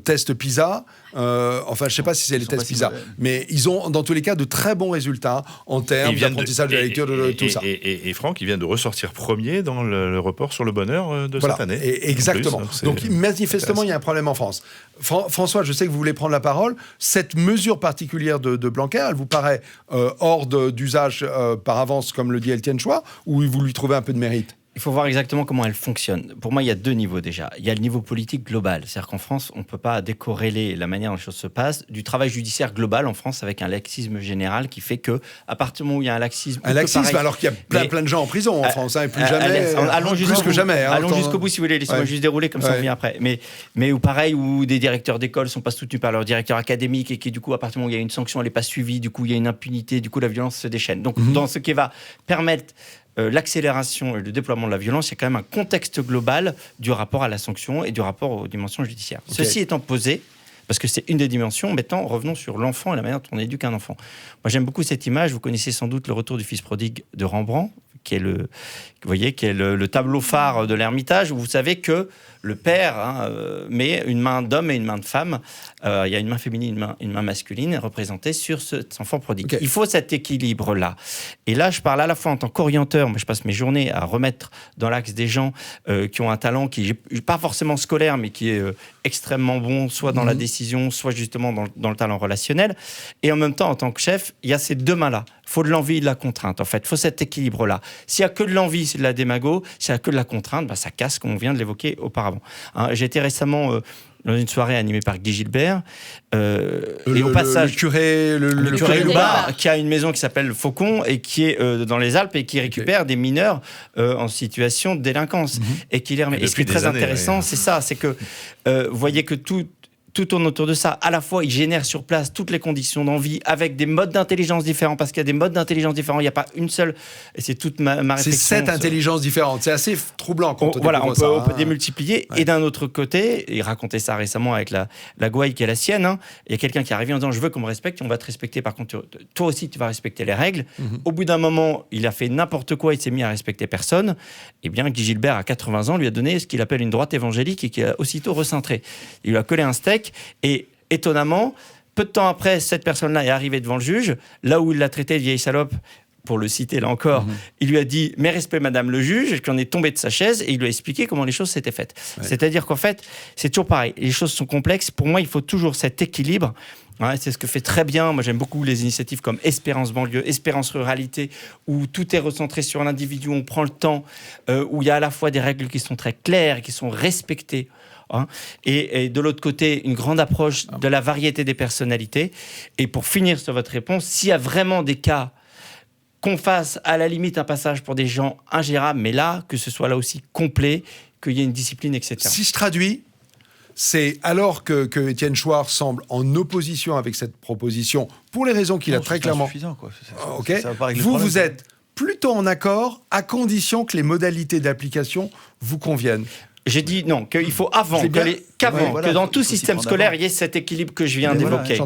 test PISA, enfin, je ne sais pas si c'est les tests PISA, mais ils ont, dans tous les cas, de très bons résultats en termes d'apprentissage de la lecture, de tout ça. Et Franck, il vient de ressortir premier dans le report sur le bonheur de cette année. Exactement. Donc, manifestement, il y a un problème en France. François, je sais que vous voulez prendre la parole. Cette mesure particulière de Blanquer, elle vous paraît hors d'usage par avance, comme le dit Étienne Chouard, ou vous lui trouvez un peu de mérite? Il faut voir exactement comment elle fonctionne. Pour moi, il y a deux niveaux déjà. Il y a le niveau politique global. C'est-à-dire qu'en France, on ne peut pas décorréler la manière dont les choses se passent du travail judiciaire global en France avec un laxisme général qui fait que, à partir du moment où il y a un laxisme... Un laxisme, pareil, alors qu'il y a plein de gens en prison en France, et plus jamais... Allons plus que jamais. Allons jusqu'au bout si vous voulez, laissez-moi juste dérouler, comme ça on revient après. Mais ou pareil, où des directeurs d'école ne sont pas soutenus par leur directeur académique et qui, du coup, à partir du moment où il y a une sanction, elle n'est pas suivie, du coup, il y a une impunité, du coup, la violence se déchaîne. Donc, dans ce qui va permettre l'accélération et le déploiement de la violence, il y a quand même un contexte global du rapport à la sanction et du rapport aux dimensions judiciaires. Okay. Ceci étant posé, parce que c'est une des dimensions, maintenant revenons sur l'enfant et la manière dont on éduque un enfant. Moi j'aime beaucoup cette image, vous connaissez sans doute Le Retour du Fils prodigue de Rembrandt, qui est le tableau phare de l'Ermitage, où vous savez que le père met une main d'homme et une main de femme, il y a une main féminine, une main masculine représentée sur cet enfant prodigue. Okay. Il faut cet équilibre-là. Et là, je parle à la fois en tant qu'orienteur, moi je passe mes journées à remettre dans l'axe des gens qui ont un talent qui n'est pas forcément scolaire, mais qui est extrêmement bon, soit dans la décision, soit justement dans le talent relationnel. Et en même temps, en tant que chef, il y a ces deux mains-là. Il faut de l'envie et de la contrainte, en fait. Il faut cet équilibre-là. S'il n'y a que de l'envie, c'est de la démago. S'il n'y a que de la contrainte, ça casse, comme on vient de l'évoquer auparavant. J'ai été récemment dans une soirée animée par Guy Gilbert. Et au passage, le curé Loubard, qui a une maison qui s'appelle Faucon et qui est dans les Alpes et qui récupère des mineurs en situation de délinquance. Et qui les remet. Et ce qui est très intéressant, c'est ça, c'est que vous voyez que tout tourne autour de ça. À la fois, il génère sur place toutes les conditions d'envie avec des modes d'intelligence différents, parce qu'il y a des modes d'intelligence différents. Il n'y a pas une seule. Et c'est toute ma réflexion. C'est 7 intelligences différentes. C'est assez troublant quand on peut démultiplier. Ouais. Et d'un autre côté, il racontait ça récemment avec la gouaille qui est la sienne. Il y a quelqu'un qui est arrivé en disant je veux qu'on me respecte, on va te respecter. Par contre, toi aussi, tu vas respecter les règles. Au bout d'un moment, il a fait n'importe quoi, il s'est mis à respecter personne. Eh bien, Guy Gilbert, à 80 ans, lui a donné ce qu'il appelle une droite évangélique et qui a aussitôt recentré. Il lui a collé un steak. Et étonnamment, peu de temps après, cette personne-là est arrivée devant le juge, là où il l'a traité de vieille salope, pour le citer là encore, il lui a dit « Mes respects, madame le juge », et qu'on est tombé de sa chaise, et il lui a expliqué comment les choses s'étaient faites. Ouais. C'est-à-dire qu'en fait, c'est toujours pareil, les choses sont complexes. Pour moi, il faut toujours cet équilibre. Ouais, c'est ce que fait très bien. Moi, j'aime beaucoup les initiatives comme Espérance banlieue, Espérance ruralité, où tout est recentré sur l'individu, on prend le temps, où il y a à la fois des règles qui sont très claires, qui sont respectées. Et de l'autre côté, une grande approche de la variété des personnalités. Et pour finir sur votre réponse, s'il y a vraiment des cas qu'on fasse à la limite un passage pour des gens ingérables, mais là, que ce soit là aussi complet, qu'il y ait une discipline, etc. Si je traduis, c'est alors que Étienne Chouard semble en opposition avec cette proposition, pour les raisons qu'il a très clairement... C'est insuffisant, quoi. Okay. Vous êtes plutôt en accord, à condition que les modalités d'application vous conviennent. J'ai dit non, qu'il faut que dans tout système scolaire, il y ait cet équilibre que je viens d'évoquer.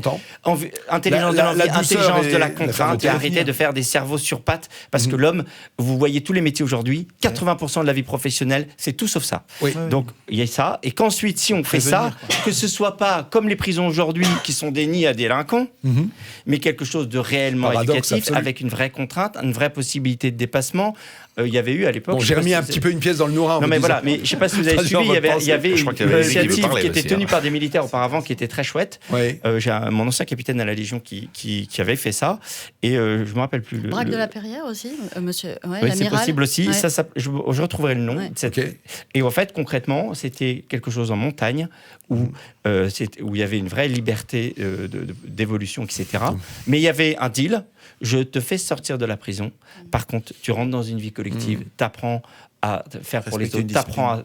Intelligence de l'envie, intelligence de la contrainte, et arrêter de faire des cerveaux sur pattes, parce que l'homme, vous voyez tous les métiers aujourd'hui, 80% de la vie professionnelle, c'est tout sauf ça. Oui. Donc, il y a ça, et qu'ensuite, si on fait ça, que ce soit pas comme les prisons aujourd'hui, qui sont des nids à délinquants, mais quelque chose de réellement éducatif, avec une vraie contrainte, une vraie possibilité de dépassement. Il y avait eu à l'époque... Bon, j'ai remis un petit peu une pièce dans le nourrin. Non, mais voilà, mais je ne sais pas si vous avez suivi, il y avait une initiative qui était tenue par des militaires auparavant, qui était très chouette. Oui. J'ai mon ancien capitaine à la Légion qui avait fait ça, et je ne me rappelle plus. Braque de la Perrière aussi, monsieur l'amiral. C'est possible aussi, ouais. Je retrouverai le nom. Ouais. Et en fait, concrètement, c'était quelque chose en montagne, où il y avait une vraie liberté d'évolution, etc. Mais il y avait un deal. Je te fais sortir de la prison. Par contre, tu rentres dans une vie collective, t'apprends à faire pour les autres, t'apprends à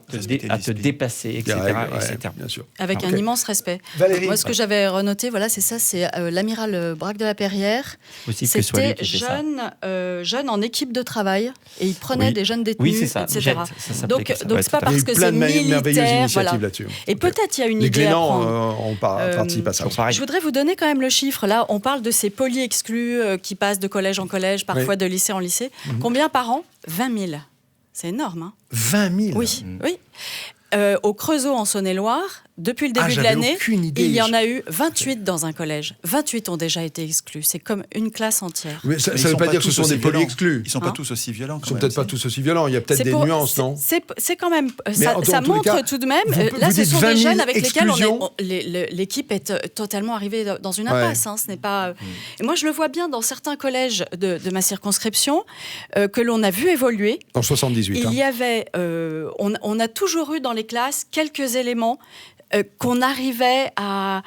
te dépasser, etc. Bien sûr. Avec un immense respect. Valérie. Moi, ce que j'avais renoté, c'est ça, c'est l'amiral Braque de la Perrière. C'était jeune en équipe de travail, et il prenait des jeunes détenus, etc. Donc c'est pas parce que c'est militaire. Voilà. Et peut-être il y a une idée à prendre. On participe à ça. Je voudrais vous donner quand même le chiffre. Là, on parle de ces poly-exclus qui passent de collège en collège, parfois de lycée en lycée. Combien par an ? 20 000. C'est énorme. 20 000 ? Oui. au Creusot en Saône-et-Loire, depuis le début de j'avais l'année, aucune idée. il y en a eu 28 dans un collège. 28 ont déjà été exclus. C'est comme une classe entière. Mais ça Mais ne ils veut sont pas pas dire que ce tous sont des aussi violents. poly-exclus. Ils sont pas tous aussi violents. Ils sont peut-être pas tous aussi violents. Il y a peut-être C'est des pour- nuances, non? c'est quand même. Mais Ça, en tous ça les montre cas, tout de même. vous Là, ce dites sont 20 des 000 jeunes avec lesquels exclusions. l'équipe est totalement arrivée dans une impasse. Hein, ce n'est pas. Et moi, je le vois bien dans certains collèges de ma circonscription que l'on a vu évoluer. En 78. Il y avait, on a toujours eu dans les classes quelques éléments qu'on arrivait à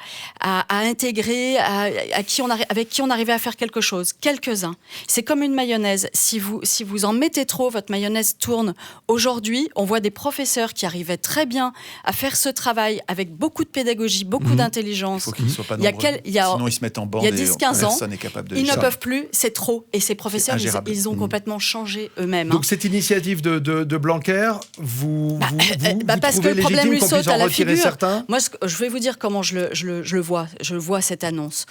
intégrer, avec qui on arrivait à faire quelque chose. Quelques-uns. C'est comme une mayonnaise. Si vous en mettez trop, votre mayonnaise tourne. Aujourd'hui, on voit des professeurs qui arrivaient très bien à faire ce travail avec beaucoup de pédagogie, beaucoup d'intelligence. Il faut qu'ils ne soient pas Il y a nombreux. Sinon, ils se mettent en bande. il y a 10-15 ans, personne n'est capable de ils ne gérer. peuvent plus, c'est trop. Et ces professeurs, C'est ingérable. ils ont complètement changé eux-mêmes. Donc cette initiative de Blanquer, vous parce que trouvez le problème légitime lui qu'on puisse saute à en la retirer figure. certains? Moi, je vais vous dire comment je le vois. Je vois cette annonce.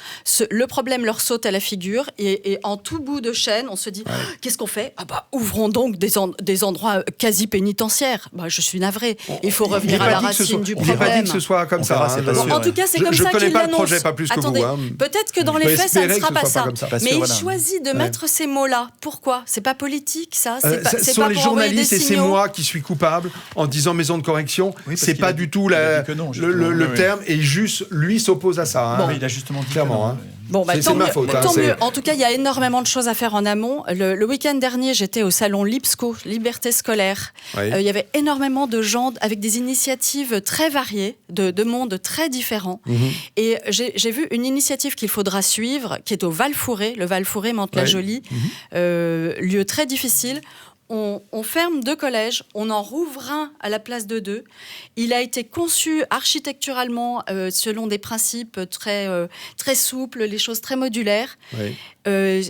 Le problème leur saute à la figure et en tout bout de chaîne, on se dit qu'est-ce qu'on fait? Ouvrons donc des endroits quasi pénitentiaires. Je suis navrée. Il faut revenir à la racine du On n'a pas dit problème. que ce soit comme On ça. verra, c'est pas sûr. En tout cas, c'est comme Je ça connais qu'il pas le l'annonce. projet, pas plus que Attendez, vous. Hein. peut-être que dans Je les peux faits, ça ne espérer sera que pas ce soit ça. comme ça. Parce Mais que il voilà. choisit de mettre ces mots-là. Pourquoi? C'est pas politique, ça. Ce C'est sont pas les pour envoyer journalistes des et c'est signaux. moi qui suis coupable en disant maison de correction. parce C'est qu'il pas a du dit- tout il a dit que non, justement. le Oui, oui. terme et juste lui s'oppose à ça. Hein. Mais il a justement dit Clairement, que non, hein. oui. Bon, C'est tant ma mieux, faute, hein, tant c'est- mieux. En tout cas, il y a énormément de choses à faire en amont. Le week-end dernier, j'étais au salon Lipsco, Liberté scolaire. Oui. Il y avait énormément de gens avec des initiatives très variées, de mondes très différents. Et j'ai vu une initiative qu'il faudra suivre, qui est au Val-Fouré, le Val-Fouré, Mantes-la-Jolie, lieu très difficile. On ferme 2 collèges, on en rouvre un à la place de 2. Il a été conçu architecturalement selon des principes très souples, les choses très modulaires. Oui.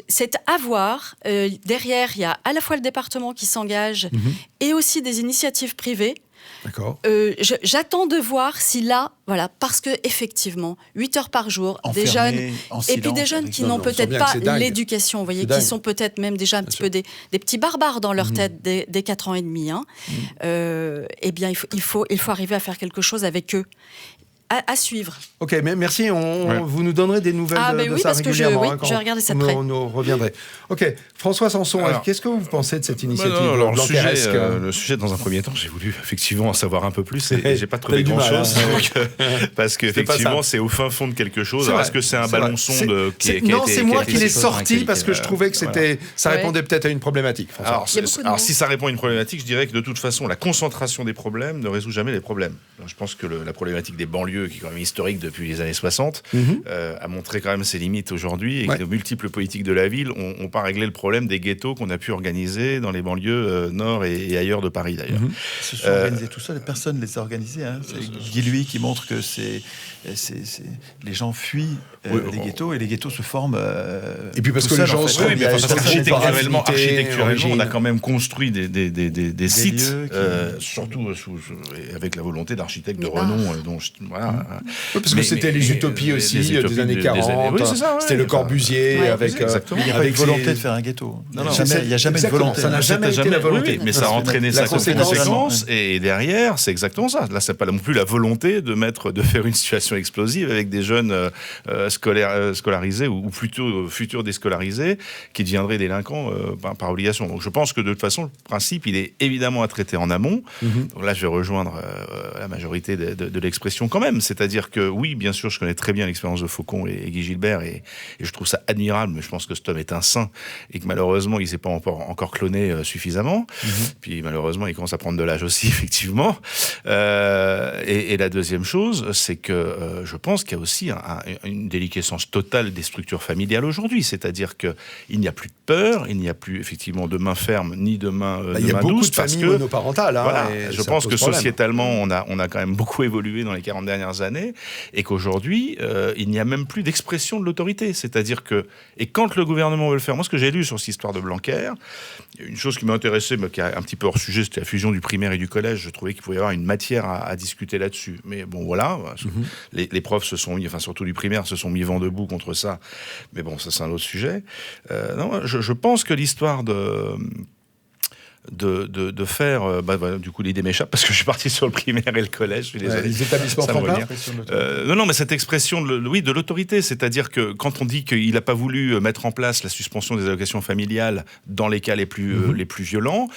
C'est à voir. Derrière, il y a à la fois le département qui s'engage et aussi des initiatives privées. D'accord. J'attends de voir si là, voilà, parce que effectivement, 8 heures par jour, des Enfermés, jeunes, en et puis des silence, jeunes avec- qui Non, n'ont on sent peut-être bien que pas c'est dingue. l'éducation, vous voyez, C'est qui dingue. sont peut-être même déjà un petit peu des petits barbares dans leur tête dès 4 ans et demi. Hein. Eh bien, il faut arriver à faire quelque chose avec eux. À suivre. Ok, mais merci. Vous nous donnerez des nouvelles Ah, de mais oui, ça parce que régulièrement. oui, hein, quand je vais regarder ça de on près. nous reviendrait. Ok, François Sanson, Alors- qu'est-ce que vous pensez de cette initiative Alors, blanqueresque le sujet, dans un premier temps, j'ai voulu effectivement en savoir un peu plus et Ouais, j'ai pas t'as trouvé eu du mal, grand-chose. hein. Parce C'était pas qu'effectivement, simple. c'est au fin fond de quelque chose. C'est Alors, vrai, est-ce que c'est un c'est ballon vrai. sonde qui a été Non, c'est moi qui a qui été l'ai posé sorti parce que je trouvais que c'était, ça Ouais. répondait peut-être à une problématique. François. Alors, Il y a beaucoup de mots. si ça répond à une problématique, je dirais que de toute façon, la concentration des problèmes ne résout jamais les problèmes. Alors, je pense que la problématique des banlieues, qui est quand même historique depuis les années 60, a montré quand même ses limites aujourd'hui et Ouais. que de multiples politiques de la ville n'ont pas réglé le problème des ghettos qu'on a pu organiser dans les banlieues nord et ailleurs de Paris d'ailleurs. Ils se sont organisés tout seuls, personne ne les a organisés. Hein. C'est Guy Lui qui montre que les gens fuient Oui, les bon. ghettos et les ghettos se forment. Et puis parce tout que les seuls, gens en fait. se Oui, mais parce Personne qu'architecturellement, par affinité, architecturellement, on a origine. quand même construit des sites, lieux qui- surtout avec la volonté d'architectes de Mais renom. Dont voilà. Oui, parce que c'était les utopies aussi des années 40. Oui, c'est ça, ouais. C'était le Corbusier Ouais. avec. Exactement. Il n'y a pas avec de volonté les- de faire un ghetto. Non, non, Il n'y a jamais de exactement, volonté. ça n'a jamais été la volonté. Oui, mais ça a entraîné La sa conséquence, conséquence. Et derrière, c'est exactement ça. Là, c'est pas non plus la volonté de faire une situation explosive avec des jeunes scolarisés ou plutôt futurs déscolarisés qui deviendraient délinquants par obligation. Donc, je pense que de toute façon, le principe, il est évidemment à traiter en amont. Donc là, je vais rejoindre la majorité de l'expression quand même. C'est-à-dire que oui, bien sûr, je connais très bien l'expérience de Faucon et Guy Gilbert et je trouve ça admirable, mais je pense que cet homme est un saint et que malheureusement, il ne s'est pas encore cloné suffisamment. Puis malheureusement, il commence à prendre de l'âge aussi, effectivement. Et la deuxième chose, c'est que je pense qu'il y a aussi une déliquescence totale des structures familiales aujourd'hui. C'est-à-dire qu'il n'y a plus de peur, il n'y a plus effectivement de main ferme ni de main douce. Il y a beaucoup de parce familles que monoparentales. Hein, voilà, et je ça pense pose que problème. sociétalement, on a quand même beaucoup évolué dans les 40 dernières années et qu'aujourd'hui, il n'y a même plus d'expression de l'autorité. C'est-à-dire que, et quand le gouvernement veut le faire, moi, ce que j'ai lu sur cette histoire de Blanquer, une chose qui m'a intéressé, mais qui est un petit peu hors sujet, c'était la fusion du primaire et du collège. Je trouvais qu'il pouvait y avoir une matière à discuter là-dessus. Mais bon, voilà, les profs se sont mis, enfin surtout du primaire, se sont mis vent debout contre ça. Mais bon, ça c'est un autre sujet. Non, je pense que l'histoire de faire, voilà, du coup l'idée m'échappe parce que je suis parti sur le primaire et le collège, je suis désolé. Les établissements Ça me tremplins. revient. Non, mais cette expression de l'autorité, c'est-à-dire que quand on dit qu'il n'a pas voulu mettre en place la suspension des allocations familiales dans les cas les plus violents,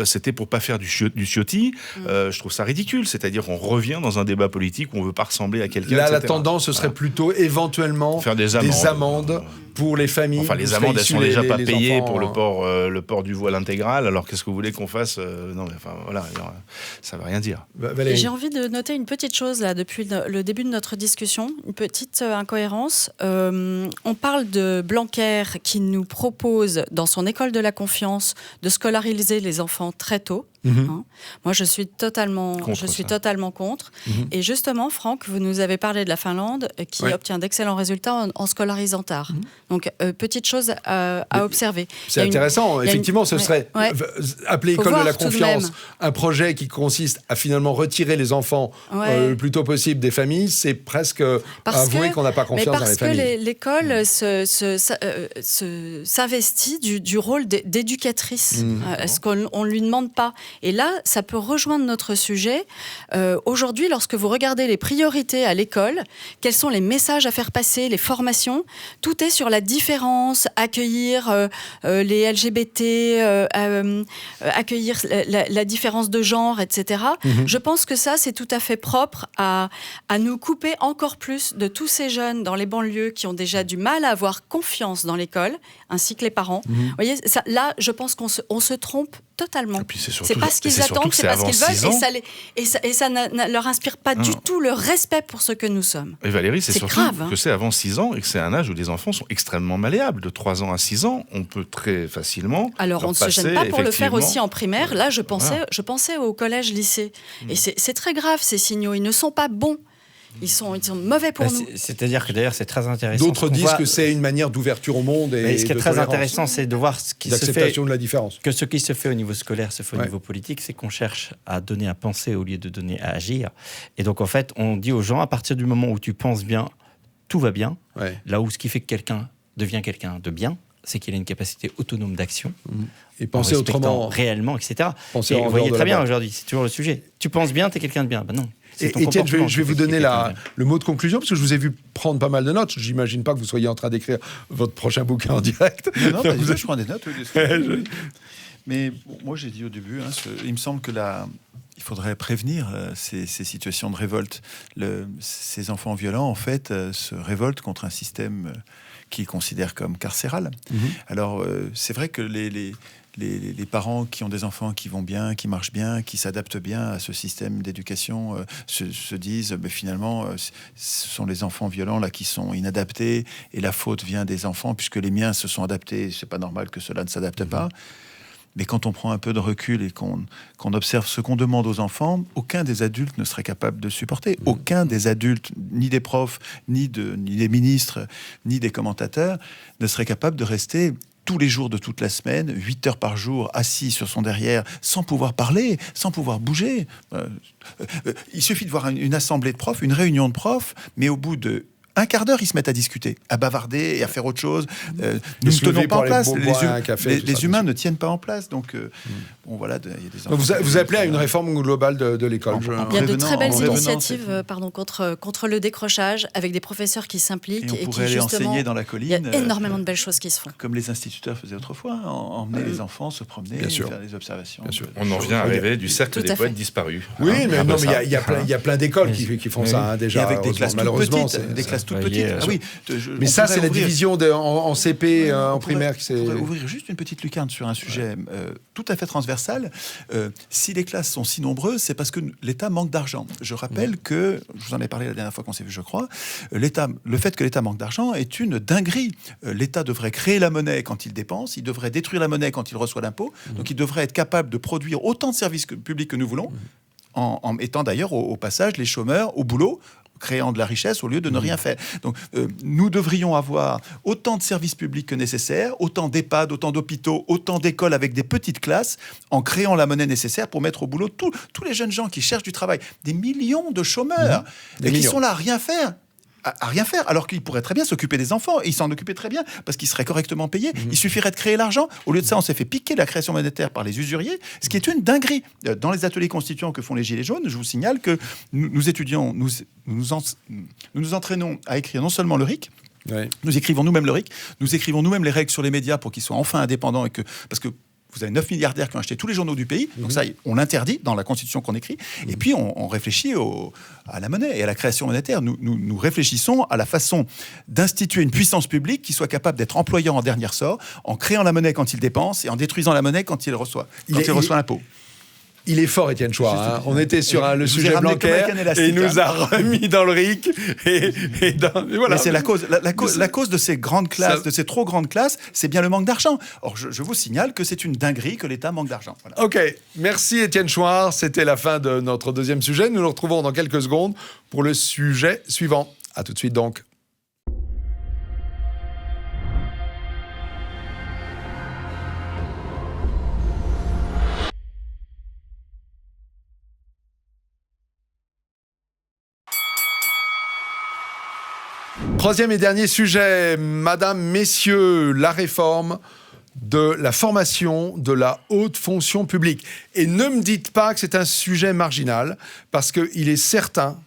c'était pour pas faire du ciotti. Je trouve ça ridicule, c'est-à-dire on revient dans un débat politique où on veut pas ressembler à quelqu'un. Là, etc. la tendance, ce serait plutôt éventuellement faire des amendes pour les familles. Enfin, les amendes, elles sont déjà pas payées pour le port du voile intégral. Alors, qu'est-ce que vous voulez qu'on fasse Non, mais enfin, voilà, alors, ça veut rien dire. Et j'ai envie de noter une petite chose là depuis le début de notre discussion, une petite incohérence. On parle de Blanquer qui nous propose dans son école de la confiance de scolariser les enfants très tôt. Moi, je suis totalement contre. Et justement, Franck, vous nous avez parlé de la Finlande qui obtient d'excellents résultats en scolarisant tard. Donc, petite chose à observer. C'est intéressant. Effectivement, ce serait appeler école de la confiance un projet qui consiste à finalement retirer les enfants le plus tôt possible des familles. C'est presque avouer qu'on n'a pas confiance dans les familles. Parce que l'école s'investit du rôle d'éducatrice. Est-ce qu'on ne lui demande pas ? Et là, ça peut rejoindre notre sujet. Aujourd'hui, lorsque vous regardez les priorités à l'école, quels sont les messages à faire passer, les formations, tout est sur la différence, accueillir les LGBT, accueillir la différence de genre, etc. Je pense que ça, c'est tout à fait propre à nous couper encore plus de tous ces jeunes dans les banlieues qui ont déjà du mal à avoir confiance dans l'école, ainsi que les parents. Vous voyez, ça, là, je pense qu'on se trompe totalement. C'est pas ce qu'ils attendent, c'est pas ce qu'ils veulent, et ça ne leur inspire pas du tout le respect pour ce que nous sommes. Et Valérie, c'est surtout grave, que c'est avant 6 ans et que c'est un âge où les enfants sont extrêmement malléables. De 3 ans à 6 ans, on peut très facilement. Alors on ne se gêne pas pour le faire aussi en primaire. Là, je pensais au collège, lycée. Et c'est très grave, ces signaux. Ils ne sont pas bons. Ils sont mauvais pour nous. C'est-à-dire que d'ailleurs, c'est très intéressant. D'autres disent que c'est une manière d'ouverture au monde et ce qui est très intéressant, c'est de voir ce qui se fait. D'acceptation de la différence. Que ce qui se fait au niveau scolaire se fait au niveau politique, c'est qu'on cherche à donner à penser au lieu de donner à agir. Et donc, en fait, on dit aux gens, à partir du moment où tu penses bien, tout va bien. Là où ce qui fait que quelqu'un devient quelqu'un de bien, c'est qu'il a une capacité autonome d'action. Et penser autrement. Réellement, etc. Et vous voyez très bien aujourd'hui, c'est toujours le sujet. Tu penses bien, t'es quelqu'un de bien. Ben non. Étienne, je vais vous donner le mot de conclusion, parce que je vous ai vu prendre pas mal de notes. J'imagine pas que vous soyez en train d'écrire votre prochain bouquin en direct. Non, je prends des notes. Mais moi, j'ai dit au début, il me semble que il faudrait prévenir ces situations de révolte. Ces enfants violents, en fait, se révoltent contre un système qu'ils considèrent comme carcéral. Alors, c'est vrai que les parents qui ont des enfants qui vont bien, qui marchent bien, qui s'adaptent bien à ce système d'éducation se disent finalement ce sont les enfants violents là qui sont inadaptés et la faute vient des enfants puisque les miens se sont adaptés, c'est pas normal que cela ne s'adapte pas. Mais quand on prend un peu de recul et qu'on observe ce qu'on demande aux enfants, aucun des adultes ne serait capable de supporter. Aucun des adultes, ni des profs, ni des ministres, ni des commentateurs, ne serait capable de rester tous les jours de toute la semaine, 8 heures par jour, assis sur son derrière, sans pouvoir parler, sans pouvoir bouger. Il suffit de voir une assemblée de profs, une réunion de profs, mais au bout de un quart d'heure, ils se mettent à discuter, à bavarder et à faire autre chose. Nous ne tenons pas en place. Les humains ne tiennent pas en place. Donc, bon, voilà, il y a des enfants. Vous appelez à une réforme globale de l'école. Il y a de très belles initiatives contre le décrochage, avec des professeurs qui s'impliquent. Et on pourrait aller enseigner dans la colline. Il y a énormément de belles choses qui se font. Comme les instituteurs faisaient autrefois, emmener les enfants se promener, faire des observations. Bien sûr. On en vient à rêver du cercle des poètes disparus. Oui, mais il y a plein d'écoles qui font ça déjà. Avec des classes toutes petites, des classes toutes petites. Mais ça, c'est la division en CP, en primaire. On pourrait ouvrir juste une petite lucarne sur un sujet tout à fait transversal. Si les classes sont si nombreuses, c'est parce que l'État manque d'argent. Je rappelle que, je vous en ai parlé la dernière fois qu'on s'est vu, je crois, le fait que l'État manque d'argent est une dinguerie. L'État devrait créer la monnaie quand il dépense, il devrait détruire la monnaie quand il reçoit l'impôt, donc il devrait être capable de produire autant de services publics que nous voulons, en mettant d'ailleurs au passage les chômeurs au boulot, créant de la richesse au lieu de ne rien faire. Donc, nous devrions avoir autant de services publics que nécessaire, autant d'EHPAD, autant d'hôpitaux, autant d'écoles avec des petites classes, en créant la monnaie nécessaire pour mettre au boulot tous les jeunes gens qui cherchent du travail. Des millions de chômeurs qui sont là à rien faire. à rien faire, alors qu'il pourrait très bien s'occuper des enfants, et il s'en occupait très bien, parce qu'il serait correctement payé. Il suffirait de créer l'argent. Au lieu de ça, on s'est fait piquer la création monétaire par les usuriers, ce qui est une dinguerie. Dans les ateliers constituants que font les Gilets jaunes, je vous signale que nous étudions, nous nous entraînons à écrire non seulement le RIC, nous écrivons nous-mêmes le RIC, nous écrivons nous-mêmes les règles sur les médias pour qu'ils soient enfin indépendants, parce que vous avez 9 milliardaires qui ont acheté tous les journaux du pays, donc ça, on l'interdit dans la Constitution qu'on écrit, et puis on réfléchit à la monnaie et à la création monétaire. Nous réfléchissons à la façon d'instituer une puissance publique qui soit capable d'être employant en dernier ressort, en créant la monnaie quand il dépense et en détruisant la monnaie quand il reçoit l'impôt. Il est fort, Étienne Chouard. On était sur le sujet Blanquer et il nous a remis dans le RIC. Et voilà. Mais c'est la cause de ces grandes classes, de ces trop grandes classes, c'est bien le manque d'argent. Or, je vous signale que c'est une dinguerie que l'État manque d'argent. Voilà. Ok, merci Étienne Chouard. C'était la fin de notre deuxième sujet. Nous nous retrouvons dans quelques secondes pour le sujet suivant. À tout de suite donc. Troisième et dernier sujet, Madame, Messieurs, la réforme de la formation de la haute fonction publique. Et ne me dites pas que c'est un sujet marginal, parce qu'il est certain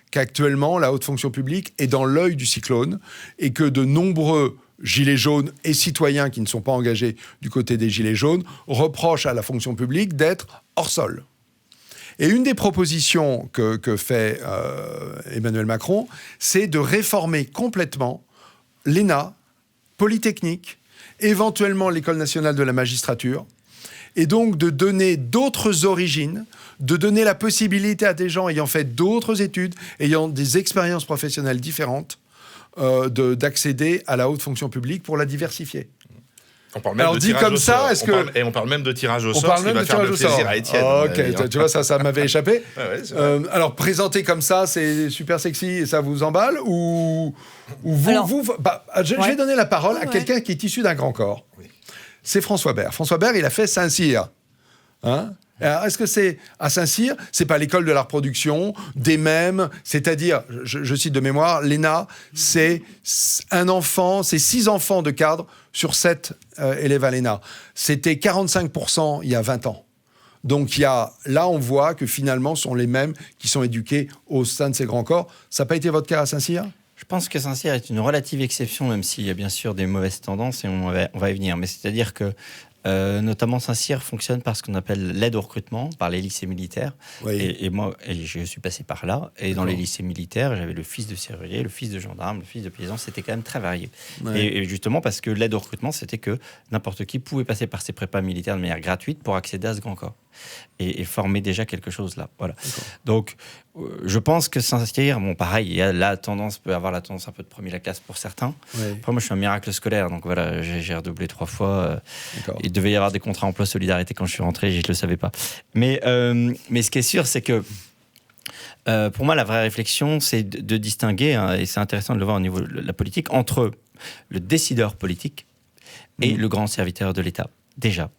qu'actuellement, la haute fonction publique est dans l'œil du cyclone et que de nombreux gilets jaunes et citoyens qui ne sont pas engagés du côté des gilets jaunes reprochent à la fonction publique d'être hors sol. Et une des propositions que fait Emmanuel Macron, c'est de réformer complètement l'ENA, Polytechnique, éventuellement l'École nationale de la magistrature, et donc de donner d'autres origines, de donner la possibilité à des gens ayant fait d'autres études, ayant des expériences professionnelles différentes, d'accéder à la haute fonction publique pour la diversifier. On parle même on parle même de tirage au sort, ce qui va faire le plaisir à Étienne. Ok, tu vois, ça m'avait échappé. Alors, présenter comme ça, c'est super sexy et ça vous emballe ou je vais donner la parole à quelqu'un qui est issu d'un grand corps. Oui. C'est François Bert. François Bert, il a fait Saint-Cyr. Alors, est-ce que c'est à Saint-Cyr? C'est pas l'école de la reproduction, des mêmes, c'est-à-dire, je cite de mémoire, l'ENA, c'est 6 enfants de cadres sur 7 élèves à l'ENA. C'était 45% il y a 20 ans. Donc là, on voit que finalement, ce sont les mêmes qui sont éduqués au sein de ces grands corps. Ça n'a pas été votre cas à Saint-Cyr? Je pense que Saint-Cyr est une relative exception, même s'il y a bien sûr des mauvaises tendances, et on va y venir. Mais c'est-à-dire que notamment Saint-Cyr fonctionne par ce qu'on appelle l'aide au recrutement, par les lycées militaires. Oui. Et moi, je suis passé par là. Et dans les lycées militaires, j'avais le fils de serrurier, le fils de gendarme, le fils de paysan. C'était quand même très varié. Ouais. Et justement parce que l'aide au recrutement, c'était que n'importe qui pouvait passer par ces prépas militaires de manière gratuite pour accéder à ce grand corps. Et former déjà quelque chose là. Voilà. Donc, je pense que Saint-Cyr, pareil, il y a peut avoir la tendance un peu de premier la classe pour certains. Oui. Après, moi, je suis un miracle scolaire, donc voilà, j'ai redoublé 3 fois. Il devait y avoir des contrats emploi solidarité quand je suis rentré, je ne le savais pas. Mais ce qui est sûr, c'est que pour moi, la vraie réflexion, c'est de distinguer, et c'est intéressant de le voir au niveau de la politique, entre le décideur politique et le grand serviteur de l'État. Déjà,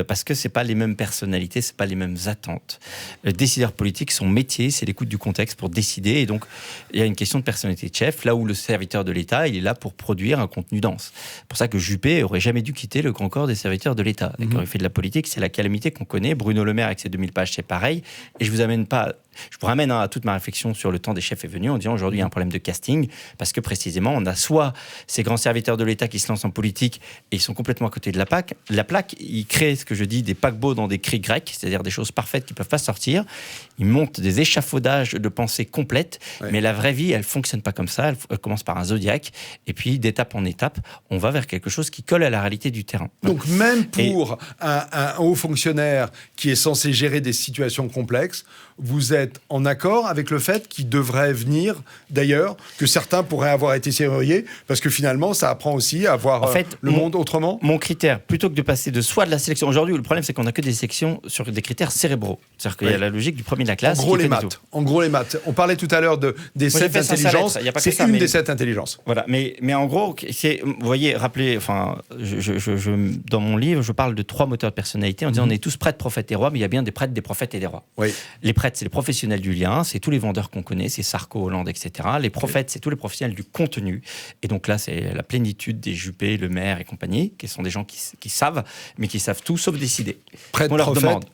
parce que c'est pas les mêmes personnalités, c'est pas les mêmes attentes. Le décideur politique, son métier, c'est l'écoute du contexte pour décider, et donc il y a une question de personnalité de chef, là où le serviteur de l'État, il est là pour produire un contenu dense. C'est pour ça que Juppé aurait jamais dû quitter le grand corps des serviteurs de l'État. Et quand il fait de la politique, c'est la calamité qu'on connaît. Bruno Le Maire avec ses 2000 pages, c'est pareil. Et je vous ramène à toute ma réflexion sur le temps des chefs est venu en disant aujourd'hui il y a un problème de casting, parce que précisément on a soit ces grands serviteurs de l'État qui se lancent en politique et ils sont complètement à côté de la plaque, ils créent ce que je dis des paquebots dans des criques grecs, c'est-à-dire des choses parfaites qui ne peuvent pas sortir, ils montent des échafaudages de pensée complètes, mais la vraie vie elle ne fonctionne pas comme ça, elle commence par un zodiaque et puis d'étape en étape on va vers quelque chose qui colle à la réalité du terrain. Donc même pour un haut fonctionnaire qui est censé gérer des situations complexes, vous êtes en accord avec le fait qu'il devrait venir, d'ailleurs, que certains pourraient avoir été serruriers, parce que finalement, ça apprend aussi à voir le monde autrement? Mon critère, plutôt que de passer de la sélection. Aujourd'hui, le problème, c'est qu'on n'a que des sélections sur des critères cérébraux. C'est-à-dire qu'il y a la logique du premier de la classe. En gros, les maths. On parlait tout à l'heure des 7 intelligences. C'est une des 7 intelligences. Voilà, mais en gros, vous voyez, rappelez, enfin, dans mon livre, je parle de 3 moteurs de personnalité en disant on est tous prêtres, prophètes et rois, mais il y a bien des prêtres, des prophètes et des rois. Oui. Les prêtres, c'est les professionnels du lien, c'est tous les vendeurs qu'on connaît, c'est Sarko, Hollande, etc. Les prophètes, c'est tous les professionnels du contenu. Et donc là, c'est la plénitude des Juppé, Le Maire et compagnie, qui sont des gens qui savent, mais qui savent tout sauf décider. Prêtre, on leur prophète, demande.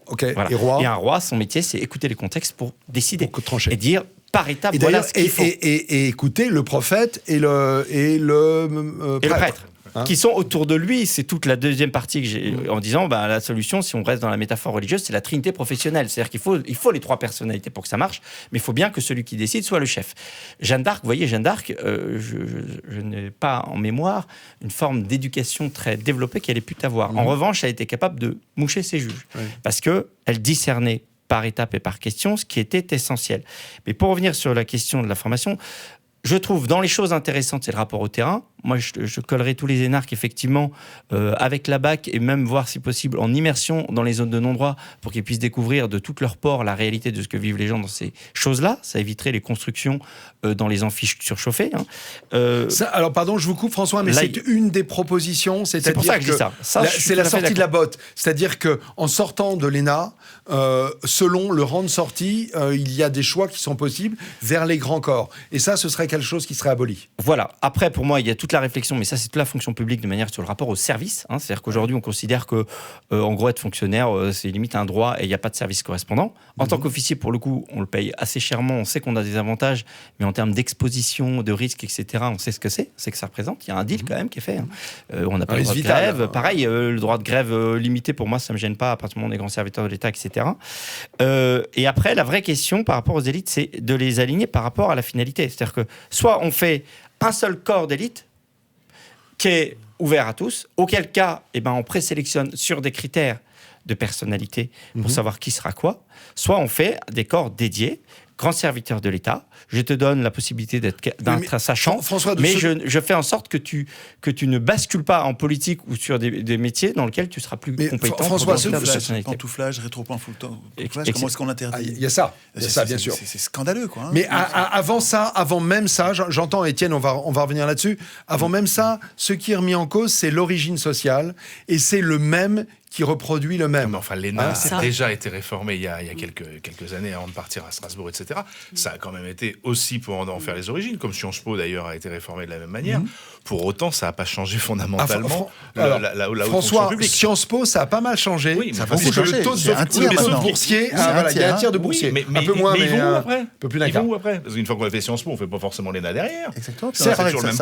Et roi. Et un roi, son métier, c'est écouter les contextes pour décider. Pour trancher. Et dire par étape, Et voilà ce qu'il faut. et écouter le prophète et le prêtre. Hein, qui sont autour de lui. C'est toute la deuxième partie que j'ai en disant la solution, si on reste dans la métaphore religieuse, c'est la trinité professionnelle. C'est-à-dire qu'il faut les 3 personnalités pour que ça marche, mais il faut bien que celui qui décide soit le chef. Jeanne d'Arc, vous voyez, je n'ai pas en mémoire une forme d'éducation très développée qu'elle ait pu avoir. En revanche, elle a été capable de moucher ses juges parce qu'elle discernait par étape et par question ce qui était essentiel. Mais pour revenir sur la question de la formation, je trouve dans les choses intéressantes, c'est le rapport au terrain. Moi, je collerai tous les énarques, effectivement, avec la BAC et même voir, si possible, en immersion dans les zones de non-droit pour qu'ils puissent découvrir de toutes leurs pores la réalité de ce que vivent les gens dans ces choses-là. Ça éviterait les constructions dans les amphis surchauffés. Alors, pardon, je vous coupe, François, mais c'est une des propositions. C'est pour ça que je dis ça. C'est la sortie de la botte. C'est-à-dire qu'en sortant de l'ENA, selon le rang de sortie, il y a des choix qui sont possibles vers les grands corps. Et ça, ce serait quelque chose qui serait aboli. Voilà. Après, pour moi, il y a toute la réflexion, mais ça, c'est toute la fonction publique de manière sur le rapport au service. C'est-à-dire qu'aujourd'hui, on considère que, en gros, être fonctionnaire, c'est limite un droit et il n'y a pas de service correspondant. En tant qu'officier, pour le coup, on le paye assez chèrement. On sait qu'on a des avantages, mais en termes d'exposition, de risques, etc., on sait ce que c'est. C'est que ça représente. Il y a un deal quand même qui est fait. On n'a pas le droit de grève. Pareil, le droit de grève limité, pour moi, ça ne me gêne pas à partir du moment où on est grand serviteur de l'État, etc. Et après, la vraie question par rapport aux élites, c'est de les aligner par rapport à la finalité. C'est-à-dire que soit on fait un seul corps d'élite qui est ouvert à tous, auquel cas on présélectionne sur des critères de personnalité pour savoir qui sera quoi, soit on fait des corps dédiés, grands serviteurs de l'État, je te donne la possibilité d'être sachant, François, mais je fais en sorte que tu ne bascules pas en politique ou sur des métiers dans lesquels tu seras plus compétent. François, ce pantouflage, rétro-pantouflage, comment est-ce qu'on l'interdit ? Il y a ça, bien sûr. C'est scandaleux, quoi. Mais avant même ça, j'entends Étienne, on va revenir là-dessus. Avant même ça, ce qui est remis en cause, c'est l'origine sociale, et c'est le même qui reproduit le même. Non, mais enfin, l'ENA a déjà été réformé il y a quelques années avant de partir à Strasbourg, etc. Ça a quand même été aussi pour en faire les origines, comme Sciences Po d'ailleurs a été réformé de la même manière. Pour autant, ça n'a pas changé fondamentalement la haute François, fonction publique. Sciences Po, ça a pas mal changé. Oui, ça a beaucoup changé. Le taux de boursiers, il y a un tiers de boursiers. Mais un peu moins, mais ils vont où après un peu plus d'un Ils quart. vont où après ? Parce qu'une fois qu'on a fait Sciences Po, on ne fait pas forcément l'ENA derrière. Exactement. Ça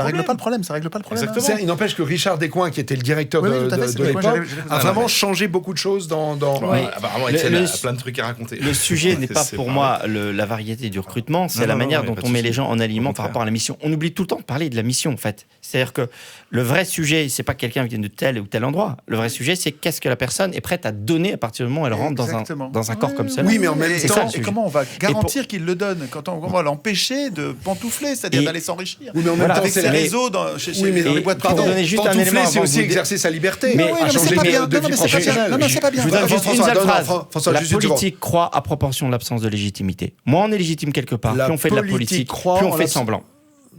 règle pas le problème. Exactement. Il n'empêche que Richard Descoings, qui était le directeur de l'époque, a vraiment changé beaucoup de choses dans... Apparemment, Étienne a plein de trucs à raconter. Le sujet n'est pas pour moi la variété du recrutement, c'est la manière dont on met les gens en alignement par rapport à la mission. On oublie tout le temps de parler de la mission, en fait. C'est-à-dire que le vrai sujet, c'est pas quelqu'un qui vient de tel ou tel endroit. Le vrai sujet, c'est qu'est-ce que la personne est prête à donner à partir du moment où elle rentre dans un corps comme ça. Oui, mais en même temps, et comment on va garantir qu'il le donne quand on va l'empêcher de pantoufler, c'est-à-dire d'aller s'enrichir. Oui, mais en même temps, avec c'est ses réseaux dans les boîtes pardon, donner juste un élément c'est aussi exercer sa liberté. Mais c'est pas bien. Non, c'est pas bien. Je vous donne juste une seule phrase. François, la politique croît à proportion de l'absence de légitimité. Moins on est légitime quelque part, plus on fait de la politique, plus on fait semblant.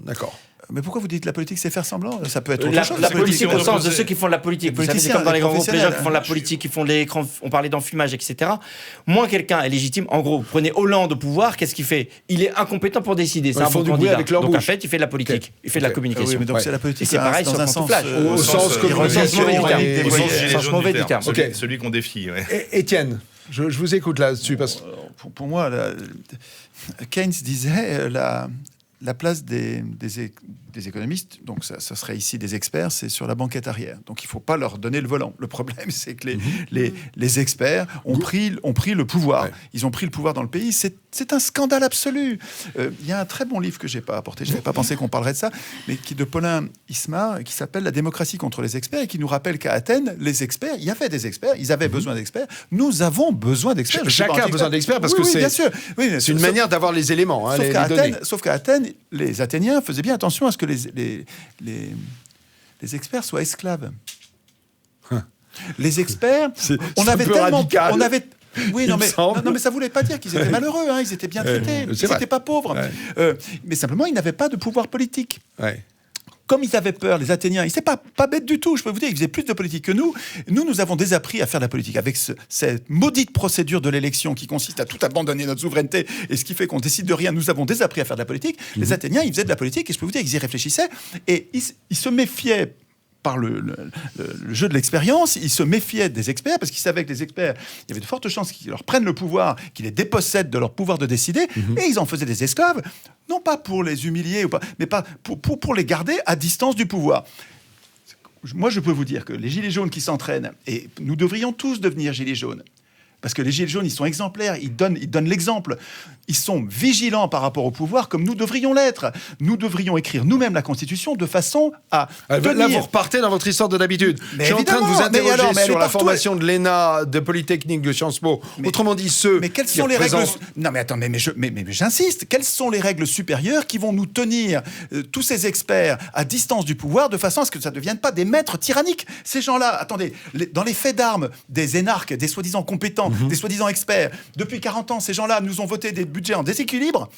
D'accord. Mais pourquoi vous dites la politique, c'est faire semblant ? Ça peut être autre chose. La politique au sens de ceux qui font de la politique. Vous savez, c'est comme dans les grands groupes, les gens qui font de la professionnels. politique, qui font de l'écran, on parlait d'enfumage, etc. Moins quelqu'un est légitime. En gros, vous prenez Hollande au pouvoir, qu'est-ce qu'il fait ? Il est incompétent pour décider. C'est un bon candidat. Donc en fait, il fait de la politique, il fait de la communication. Oui, donc c'est la politique. Et c'est pareil sur le pantouflage. Au sens communication Au sens mauvais du terme. Celui qu'on défie. Étienne, je vous écoute là-dessus. Pour moi, Keynes disait la place des économistes, donc ça serait ici des experts, c'est sur la banquette arrière. Donc il ne faut pas leur donner le volant. Le problème, c'est que les experts ont pris le pouvoir. Ouais. Ils ont pris le pouvoir dans le pays. C'est un scandale absolu. Il y a un très bon livre que je n'ai pas apporté, je n'avais pas pensé qu'on parlerait de ça, mais qui est de Paulin Ismar, qui s'appelle « La démocratie contre les experts » et qui nous rappelle qu'à Athènes, les experts, il y avait des experts, ils avaient besoin d'experts. Nous avons besoin d'experts. Chacun a besoin d'experts parce que c'est une manière d'avoir les éléments. Sauf qu'à Athènes, les Athéniens faisaient bien attention à ce que les experts soient esclaves. Les experts, on c'est avait un peu tellement... radical. On avait... Oui, non Il me mais, semble. non, mais ça ne voulait pas dire qu'ils étaient malheureux, hein, ils étaient bien traités, ils vrai. n'étaient pas pauvres. Ouais. Mais simplement, ils n'avaient pas de pouvoir politique. Ouais. Comme ils avaient peur, les Athéniens, ils n'étaient pas bêtes du tout, je peux vous dire, ils faisaient plus de politique que nous. Nous avons désappris à faire de la politique avec cette maudite procédure de l'élection qui consiste à tout abandonner notre souveraineté et ce qui fait qu'on décide de rien. Nous avons désappris à faire de la politique. Les Athéniens, ils faisaient de la politique et je peux vous dire qu'ils y réfléchissaient et ils se méfiaient par le jeu de l'expérience, ils se méfiaient des experts parce qu'ils savaient que les experts, il y avait de fortes chances qu'ils leur prennent le pouvoir, qu'ils les dépossèdent de leur pouvoir de décider, et ils en faisaient des esclaves, non pas pour les humilier, mais pas pour les garder à distance du pouvoir. Moi, je peux vous dire que les gilets jaunes qui s'entraînent, et nous devrions tous devenir gilets jaunes, parce que les gilets jaunes, ils sont exemplaires, ils donnent l'exemple. Ils sont vigilants par rapport au pouvoir, comme nous devrions l'être. Nous devrions écrire nous-mêmes la Constitution de façon à tenir... Là, vous repartez dans votre histoire de d'habitude. Je suis en train de vous interroger sur la formation de l'ENA, de Polytechnique, de Sciences Po. Autrement dit, ceux Mais quelles qui sont les règles... représentent- Non, mais attends, mais j'insiste. Quelles sont les règles supérieures qui vont nous tenir, tous ces experts, à distance du pouvoir, de façon à ce que ça ne devienne pas des maîtres tyranniques? Ces gens-là, attendez, dans les faits d'armes des énarques, des soi-disant compétents, des soi-disant experts, depuis 40 ans, ces gens-là nous ont voté des budgets en déséquilibre,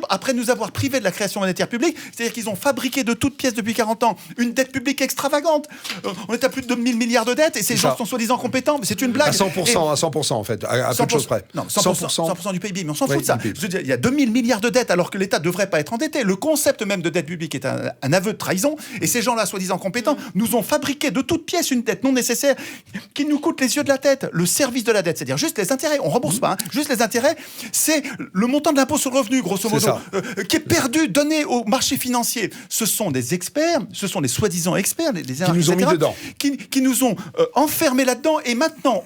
après nous avoir privés de la création monétaire publique, c'est-à-dire qu'ils ont fabriqué de toutes pièces depuis 40 ans une dette publique extravagante. On est à plus de 2000 milliards de dettes et ces gens sont soi-disant compétents, mais c'est une blague. à 100% en fait, à peu de choses près. Non, 100% du PIB, mais on s'en fout de ça. Je veux dire, il y a 2000 milliards de dettes alors que l'État ne devrait pas être endetté. Le concept même de dette publique est un aveu de trahison et ces gens-là, soi-disant compétents, nous ont fabriqué de toutes pièces une dette non nécessaire qui nous coûte les yeux de la tête. Le service de la dette, c'est-à-dire juste les intérêts, on ne rembourse pas, juste les intérêts, c'est le montant de l'impôt sur le revenu, grosso modo, qui est perdu, donné au marché financier. Ce sont des experts, ce sont des soi-disant experts, les Qui nous ont mis dedans. Qui nous ont enfermés là-dedans. Et maintenant,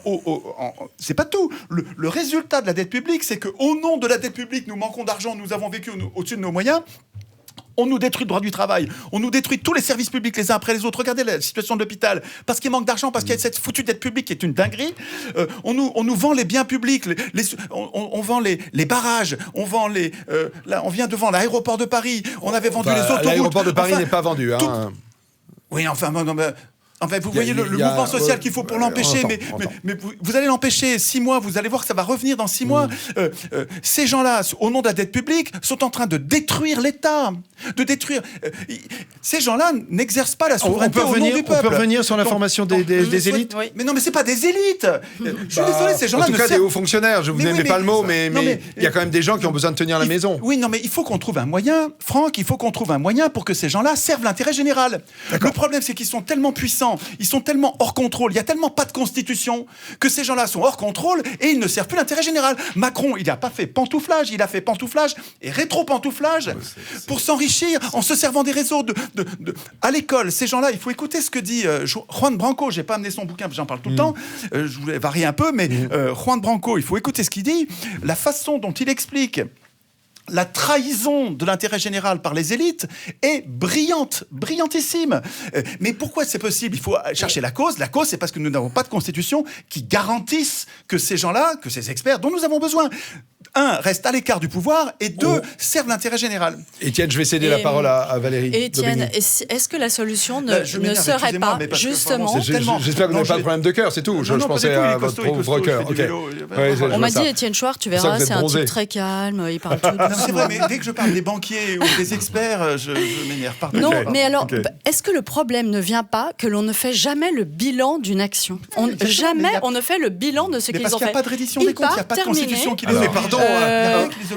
c'est pas tout. Le résultat de la dette publique, c'est qu'au nom de la dette publique, nous manquons d'argent, nous avons vécu au-dessus de nos moyens. On nous détruit le droit du travail, on nous détruit tous les services publics les uns après les autres. Regardez la situation de l'hôpital, parce qu'il manque d'argent, parce qu'il y a cette foutue dette publique qui est une dinguerie. On nous vend les biens publics, on vend les barrages, on vend là, on vient de vendre l'aéroport de Paris, on avait vendu les autoroutes. L'aéroport de Paris n'est pas vendu. Oui, enfin, non, mais... Enfin, vous voyez le mouvement social qu'il faut pour l'empêcher, mais vous allez l'empêcher 6 mois, vous allez voir que ça va revenir dans 6 mois. Ces gens-là, au nom de la dette publique, sont en train de détruire l'État, de détruire... ces gens-là n'exercent pas la souveraineté au nom du peuple. On peut revenir sur la formation des élites. Oui. Mais non, mais c'est pas des élites. Je suis désolé, ces gens-là en tout cas, des hauts fonctionnaires. Je vous n'aimez pas le mot, mais il y a quand même des gens qui ont besoin de tenir la maison. Oui, non, mais il faut qu'on trouve un moyen, Franck, il faut qu'on trouve un moyen pour que ces gens-là servent l'intérêt général. Le problème, c'est qu'ils sont tellement puissants, ils sont tellement hors contrôle, il n'y a tellement pas de constitution que ces gens-là sont hors contrôle et ils ne servent plus l'intérêt général. Macron, il n'a pas fait pantouflage, il a fait pantouflage et rétro-pantouflage pour s'enrichir en se servant des réseaux à l'école. Ces gens-là, il faut écouter ce que dit Juan Branco. J'ai pas amené son bouquin, j'en parle tout le temps. Je voulais varier un peu, mais Juan Branco, il faut écouter ce qu'il dit. La façon dont il explique la trahison de l'intérêt général par les élites est brillantissime. Mais pourquoi c'est possible? Il faut chercher la cause. La cause, c'est parce que nous n'avons pas de constitution qui garantisse que ces gens-là, que ces experts dont nous avons besoin, 1, restent à l'écart du pouvoir et 2, servent l'intérêt général. Étienne, je vais céder la parole à Valérie. Étienne, est-ce que la solution ne serait pas justement... J'espère que vous n'avez pas de problème de cœur, c'est tout. Je pensais à votre pauvre cœur. On m'a dit, Étienne Chouard, tu verras, c'est un type très calme, il parle tout doucement. C'est vrai, mais dès que je parle des banquiers ou des experts, je m'énerve. Pardon. Non, mais alors, est-ce que le problème ne vient pas que l'on ne fait jamais le bilan d'une action? On ne fait le bilan de ce qu'ils ont fait. Parce qu'il n'y a pas de reddition des comptes, il n'y a pas de constitution qui les fait. Pardon.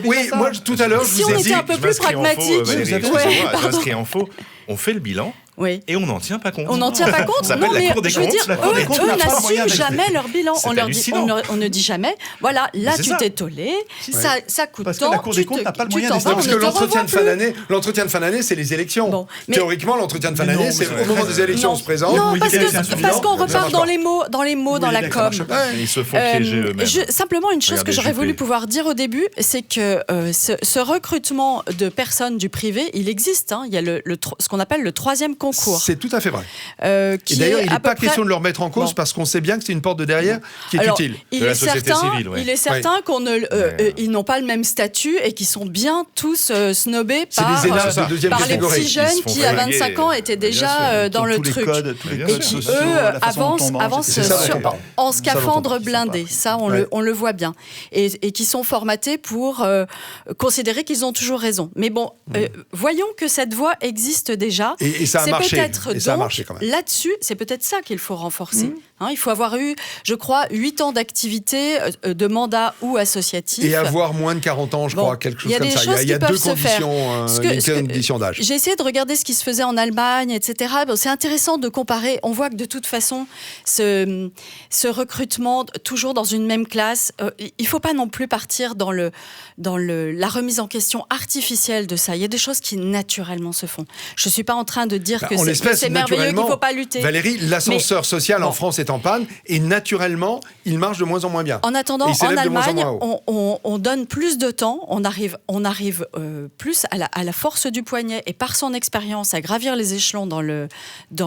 Oui, moi tout à l'heure, je si vous ai on dit... était un peu plus pragmatique... Je m'inscris en faux. On fait le bilan. Oui. Et on n'en tient pas compte. On n'en tient pas compte. Non, mais je veux dire, eux n'assument jamais leur bilan. On ne dit jamais, voilà, là tu t'es tollé, ça coûte parce tant. Que la Cour des comptes n'a pas le moyen parce que l'entretien de fin d'année, c'est les élections. Bon, théoriquement, l'entretien de fin d'année, c'est au moment des élections, on se présente. Non, parce qu'on repart dans les mots, dans la com. Ils se font piéger eux-mêmes. Simplement, une chose que j'aurais voulu pouvoir dire au début, c'est que ce recrutement de personnes du privé, il existe. Il y a ce qu'on appelle le 3e concours. C'est tout à fait vrai. Qui Et d'ailleurs, il est n'est à peu pas près... question de le remettre en cause Bon. parce qu'on sait bien que c'est une porte de derrière qui est Alors, utile. Il la est société certain, civile, ouais. il est certain ils n'ont pas le même statut et qu'ils sont bien tous snobés C'est par, des énarques de deuxième par les catégorie. petits jeunes Ils se font qui, à flinguer. 25 ans, étaient Bien déjà sûr. dans le tous truc. les codes, tous les Bien codes Et qui, sociaux, eux, la façon dont on mange, avancent c'est ça dont on parle. en Ça scaphandre dont on parle. blindé. Ça, Ouais. on le voit bien. Et qui sont formatés pour considérer qu'ils ont toujours raison. Mais bon, voyons que cette voie existe déjà. Et ça a C'est marché. peut-être Et ça a donc, marché quand même. là-dessus, c'est peut-être ça qu'il faut renforcer. Hein, il faut avoir eu, je crois, 8 ans d'activité, de mandat ou associatif. Et avoir moins de 40 ans, je Bon, crois, quelque chose il y a comme des ça. choses Il y a qui deux peuvent se faire. conditions, Ce que- une ce que- condition d'âge. J'ai essayé de regarder ce qui se faisait en Allemagne, etc. Bon, c'est intéressant de comparer. On voit que de toute façon, ce recrutement, toujours dans une même classe, il ne faut pas non plus partir dans la remise en question artificielle de ça. Il y a des choses qui naturellement se font. Je ne suis pas en train de dire que En c'est l'espèce, merveilleux, qu'il ne naturellement, faut pas lutter. Valérie, l'ascenseur social en bon. France est en panne et naturellement, il marche de moins en moins bien. En attendant, Et il s'élève en de moins en Allemagne, moins haut. on donne plus de temps, on arrive plus à la force du poignet et par son expérience à gravir les échelons dans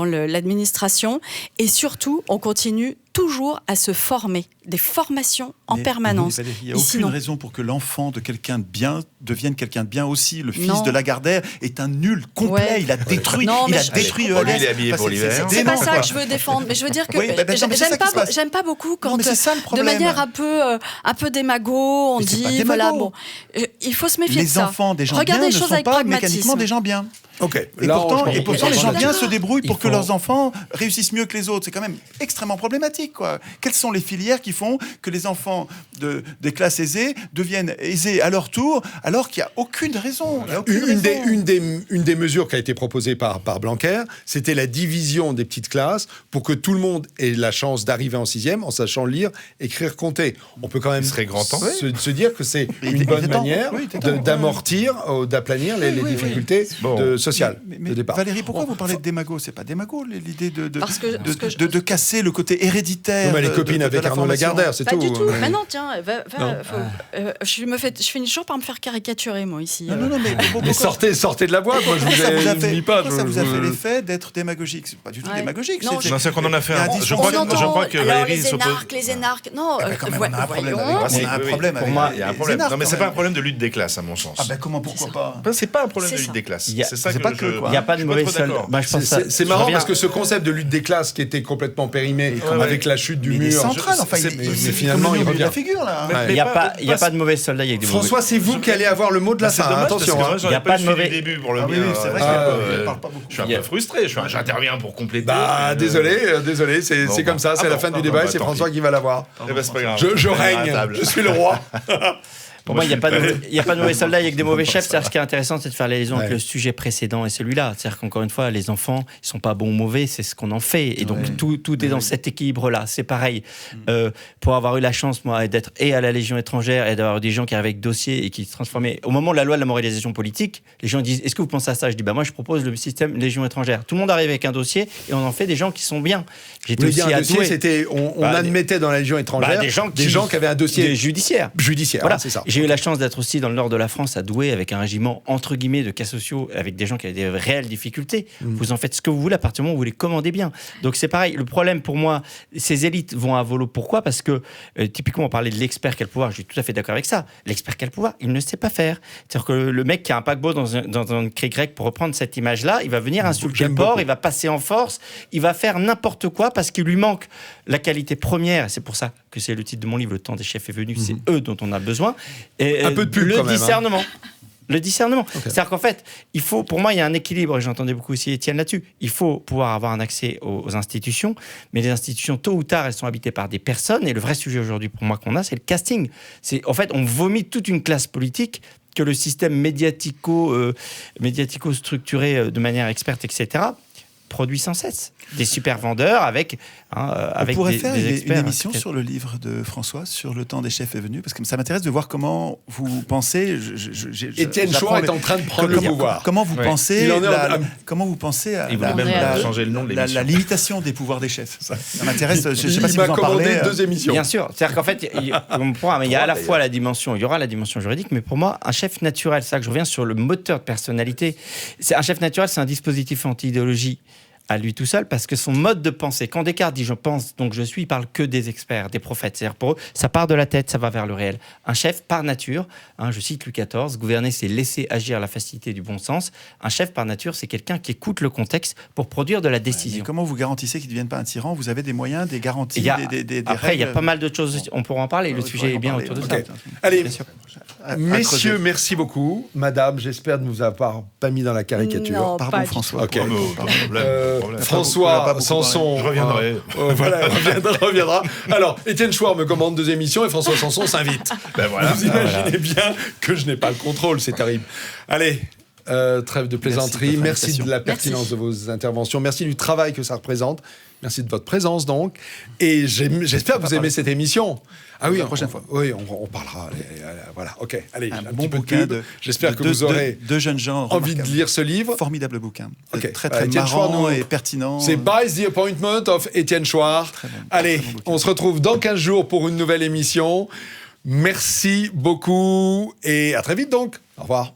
l'administration. Et surtout, on continue toujours à se former, des formations en permanence. Valérie, il n'y a Et aucune sinon- raison pour que l'enfant de quelqu'un de bien devienne quelqu'un de bien aussi. Le fils Non. de Lagardère est un nul complet. Ouais. Il a détruit, Non, il mais a je- détruit Bon, lui, ELS. il est habillé pour l'hiver. C'est pas dément, ça quoi. que je veux défendre, mais je veux dire que Oui, bah, non, mais c'est ça qui se passe. j'aime pas beaucoup quand, Non, mais c'est ça le de problème. manière un peu démago, on Mais c'est dit pas démago. voilà bon, il faut se méfier de Les ça. enfants des gens Regardez bien les ne choses sont avec pas mécaniquement pragmatisme. des gens bien. Ok. Et Là, pourtant, je les comprends. gens bien d'accord. se débrouillent pour Il que faut- leurs enfants réussissent mieux que les autres. C'est quand même extrêmement problématique, quoi. Quelles sont les filières qui font que les enfants des classes aisées deviennent aisés à leur tour, alors qu'il n'y a aucune raison. Il y a aucune raison. Une des mesures qui a été proposée par Blanquer, c'était la division des petites classes pour que tout le monde ait la chance d'arriver en 6e en sachant lire, écrire, compter. On peut quand même Il serait grand temps. se dire que c'est Il une était bonne temps. manière Oui, il était temps. d'amortir, d'aplanir les oui. difficultés Bon. sociales Mais de départ. Valérie, pourquoi vous parlez de démago? C'est pas démago, l'idée de Parce que- parce que je- casser le côté héréditaire. Non, mais les de- copines de avec la Arnaud formation. Lagardère, c'est Pas tout. du tout. Mais- Mais non, tiens, Non. je finis toujours par me faire caricaturer, moi, ici. Non, mais Mais sortez de la boîte, moi je Pourquoi ça vous a vous fait, ai mis pas. pourquoi ça vous a fait l'effet d'être démagogique? C'est pas du tout Ouais. démagogique. Non, Non, c'est qu'on en a fait Il y a un. un Je On crois que entend, alors, Valérie les s'oppose. énarques. Non, Eh ben, quand même, on a un problème voyons. avec- Ah, si, on a un oui, problème pour avec moi, les il y a un problème. énarques, Non, mais quand c'est pas un même. problème de lutte des classes, à mon sens. Ah ben comment, pourquoi pas? C'est pas un problème de C'est lutte ça. des classes. Il y a- C'est ça c'est que pas que, je. quoi. Il n'y a pas je de suis mauvais trop soldat. d'accord. Moi, je pense C'est que c'est je marrant reviens- parce que ce concept de lutte des classes qui était complètement périmé Ouais, avec la chute du Mais il est mur. central, enfin, c'est- il mais est finalement il comme le revient. de la figure, là. Mais Il n'y a pas- pas de mauvais soldats avec des mauvais. François, c'est vous qui allez avoir le mot de la C'est fin. dommage, Attention. parce que hein. moi, j'en Il y ai a pas pas de suivi mauvais- le début pour le Ah oui, mien. oui, c'est vrai que je parle pas beaucoup. suis un peu frustré. J'interviens pour compléter. Bah désolé, c'est Bon, c'est comme ça, bah, c'est ah la bon, fin du ah débat bon, et c'est bah, François tant qui va l'avoir. Eh ben, c'est pas grave. Je À la règne, table. je suis le roi. Pour moi, il n'y a pas de mauvais soldats avec des mauvais chefs. C'est-à-dire, ce qui est intéressant, c'est de faire la liaison avec Ouais. le sujet précédent et celui-là. C'est-à-dire qu'encore une fois, les enfants, ils ne sont pas bons ou mauvais, c'est ce qu'on en fait. Et donc, Ouais. tout est dans cet équilibre-là. C'est pareil. Pour avoir eu la chance, moi, d'être à la Légion étrangère et d'avoir des gens qui arrivaient avec dossiers et qui se transformaient. Au moment de la loi de la moralisation politique, les gens disent: est-ce que vous pensez à ça? Je dis: moi, je propose le système Légion étrangère. Tout le monde arrive avec un dossier et on en fait des gens qui sont bien. Vous J'étais voulez aussi dire un à dossier, Douai. c'était on Bah, admettait dans la Légion étrangère des gens qui avaient un dossier judiciaire. judiciaire, Voilà. hein, c'est ça. J'ai eu la chance d'être aussi dans le nord de la France, à Douai, avec un régiment entre guillemets de cas sociaux, avec des gens qui avaient des réelles difficultés. Vous en faites ce que vous voulez à partir du moment où vous les commandez bien. Donc c'est pareil. Le problème pour moi, ces élites vont à volo. Pourquoi? Parce que typiquement, on parlait de l'expert qui a le pouvoir. Je suis tout à fait d'accord avec ça. L'expert qui a le pouvoir, il ne sait pas faire. C'est-à-dire que le mec qui a un paquebot dans un cri grec, pour reprendre cette image-là, il va venir insulter J'aime le port, beaucoup. il va passer en force, il va faire n'importe quoi parce qu'il lui manque la qualité première. Et c'est pour ça que c'est le titre de mon livre, Le temps des chefs est venu. C'est eux dont on a besoin. Et, Un peu de pub le quand même, hein. discernement. Le discernement. C'est-à-dire qu'en fait, pour moi, il y a un équilibre, et j'entendais beaucoup aussi Étienne là-dessus. Il faut pouvoir avoir un accès aux institutions, mais les institutions, tôt ou tard, elles sont habitées par des personnes, et le vrai sujet aujourd'hui pour moi qu'on a, c'est le casting. En fait, on vomit toute une classe politique que le système médiatico-structuré de manière experte, etc., produit sans cesse. Des super vendeurs avec On pourrait des, faire des une experts. émission sur le livre de François, sur le temps des chefs est venu, parce que ça m'intéresse de voir comment vous pensez. Étienne Chouard est en train de prendre le pouvoir. Comment vous pensez Il en est comment vous pensez à Il voulait même changer le nom de l'émission. la limitation des pouvoirs des chefs. Ça m'intéresse. Je ne sais pas si Il vous m'a en commandé parlez. 2 émissions. Bien sûr. C'est-à-dire qu'en fait, il y a à la fois il y aura la dimension juridique, mais pour moi, un chef naturel, c'est ça que je reviens sur le moteur de personnalité. Un chef naturel, c'est un dispositif anti-idéologie à lui tout seul, parce que son mode de pensée, quand Descartes dit « je pense, donc je suis », il parle que des experts, des prophètes. C'est-à-dire pour eux, ça part de la tête, ça va vers le réel. Un chef, par nature, je cite Louis XIV, gouverner, c'est laisser agir la facilité du bon sens. Un chef, par nature, c'est quelqu'un qui écoute le contexte pour produire de la décision. Mais comment vous garantissez qu'il ne devienne pas un tyran? Vous avez des moyens, des garanties, des après, il y a règles? pas mal d'autres choses, on pourra en parler, le sujet est bien autour de ça. Ok. Allez, Bien sûr. messieurs, merci beaucoup. Madame, j'espère ne vous avoir pas mis dans la caricature. Non, Pardon, pas du François. Ok. Problème. François pas beaucoup Sanson. Je reviendrai. Voilà, reviendra. Alors, Étienne Chouard me commande 2 émissions et François Sanson s'invite. Ben voilà. Vous imaginez bien que je n'ai pas le contrôle, c'est terrible. Allez, trêve de plaisanterie. Merci Merci de de votre la pertinence de vos interventions. Merci du travail que ça représente. Merci de votre présence, donc. Et j'espère que vous aimez cette émission. Ah oui, La prochaine fois. Oui, on parlera. Voilà, ok. Allez, Un un bon petit peu de bouquin pub. J'espère que de vous aurez deux jeunes gens envie de remarquables. lire ce livre. Formidable bouquin. Ok. Très Étienne Chouard, marrant nous- et pertinent. C'est By the Appointment of Étienne Chouard. Très bon. Allez, Très bon bouquin. on se retrouve dans 15 jours pour une nouvelle émission. Merci beaucoup et à très vite donc. Au revoir.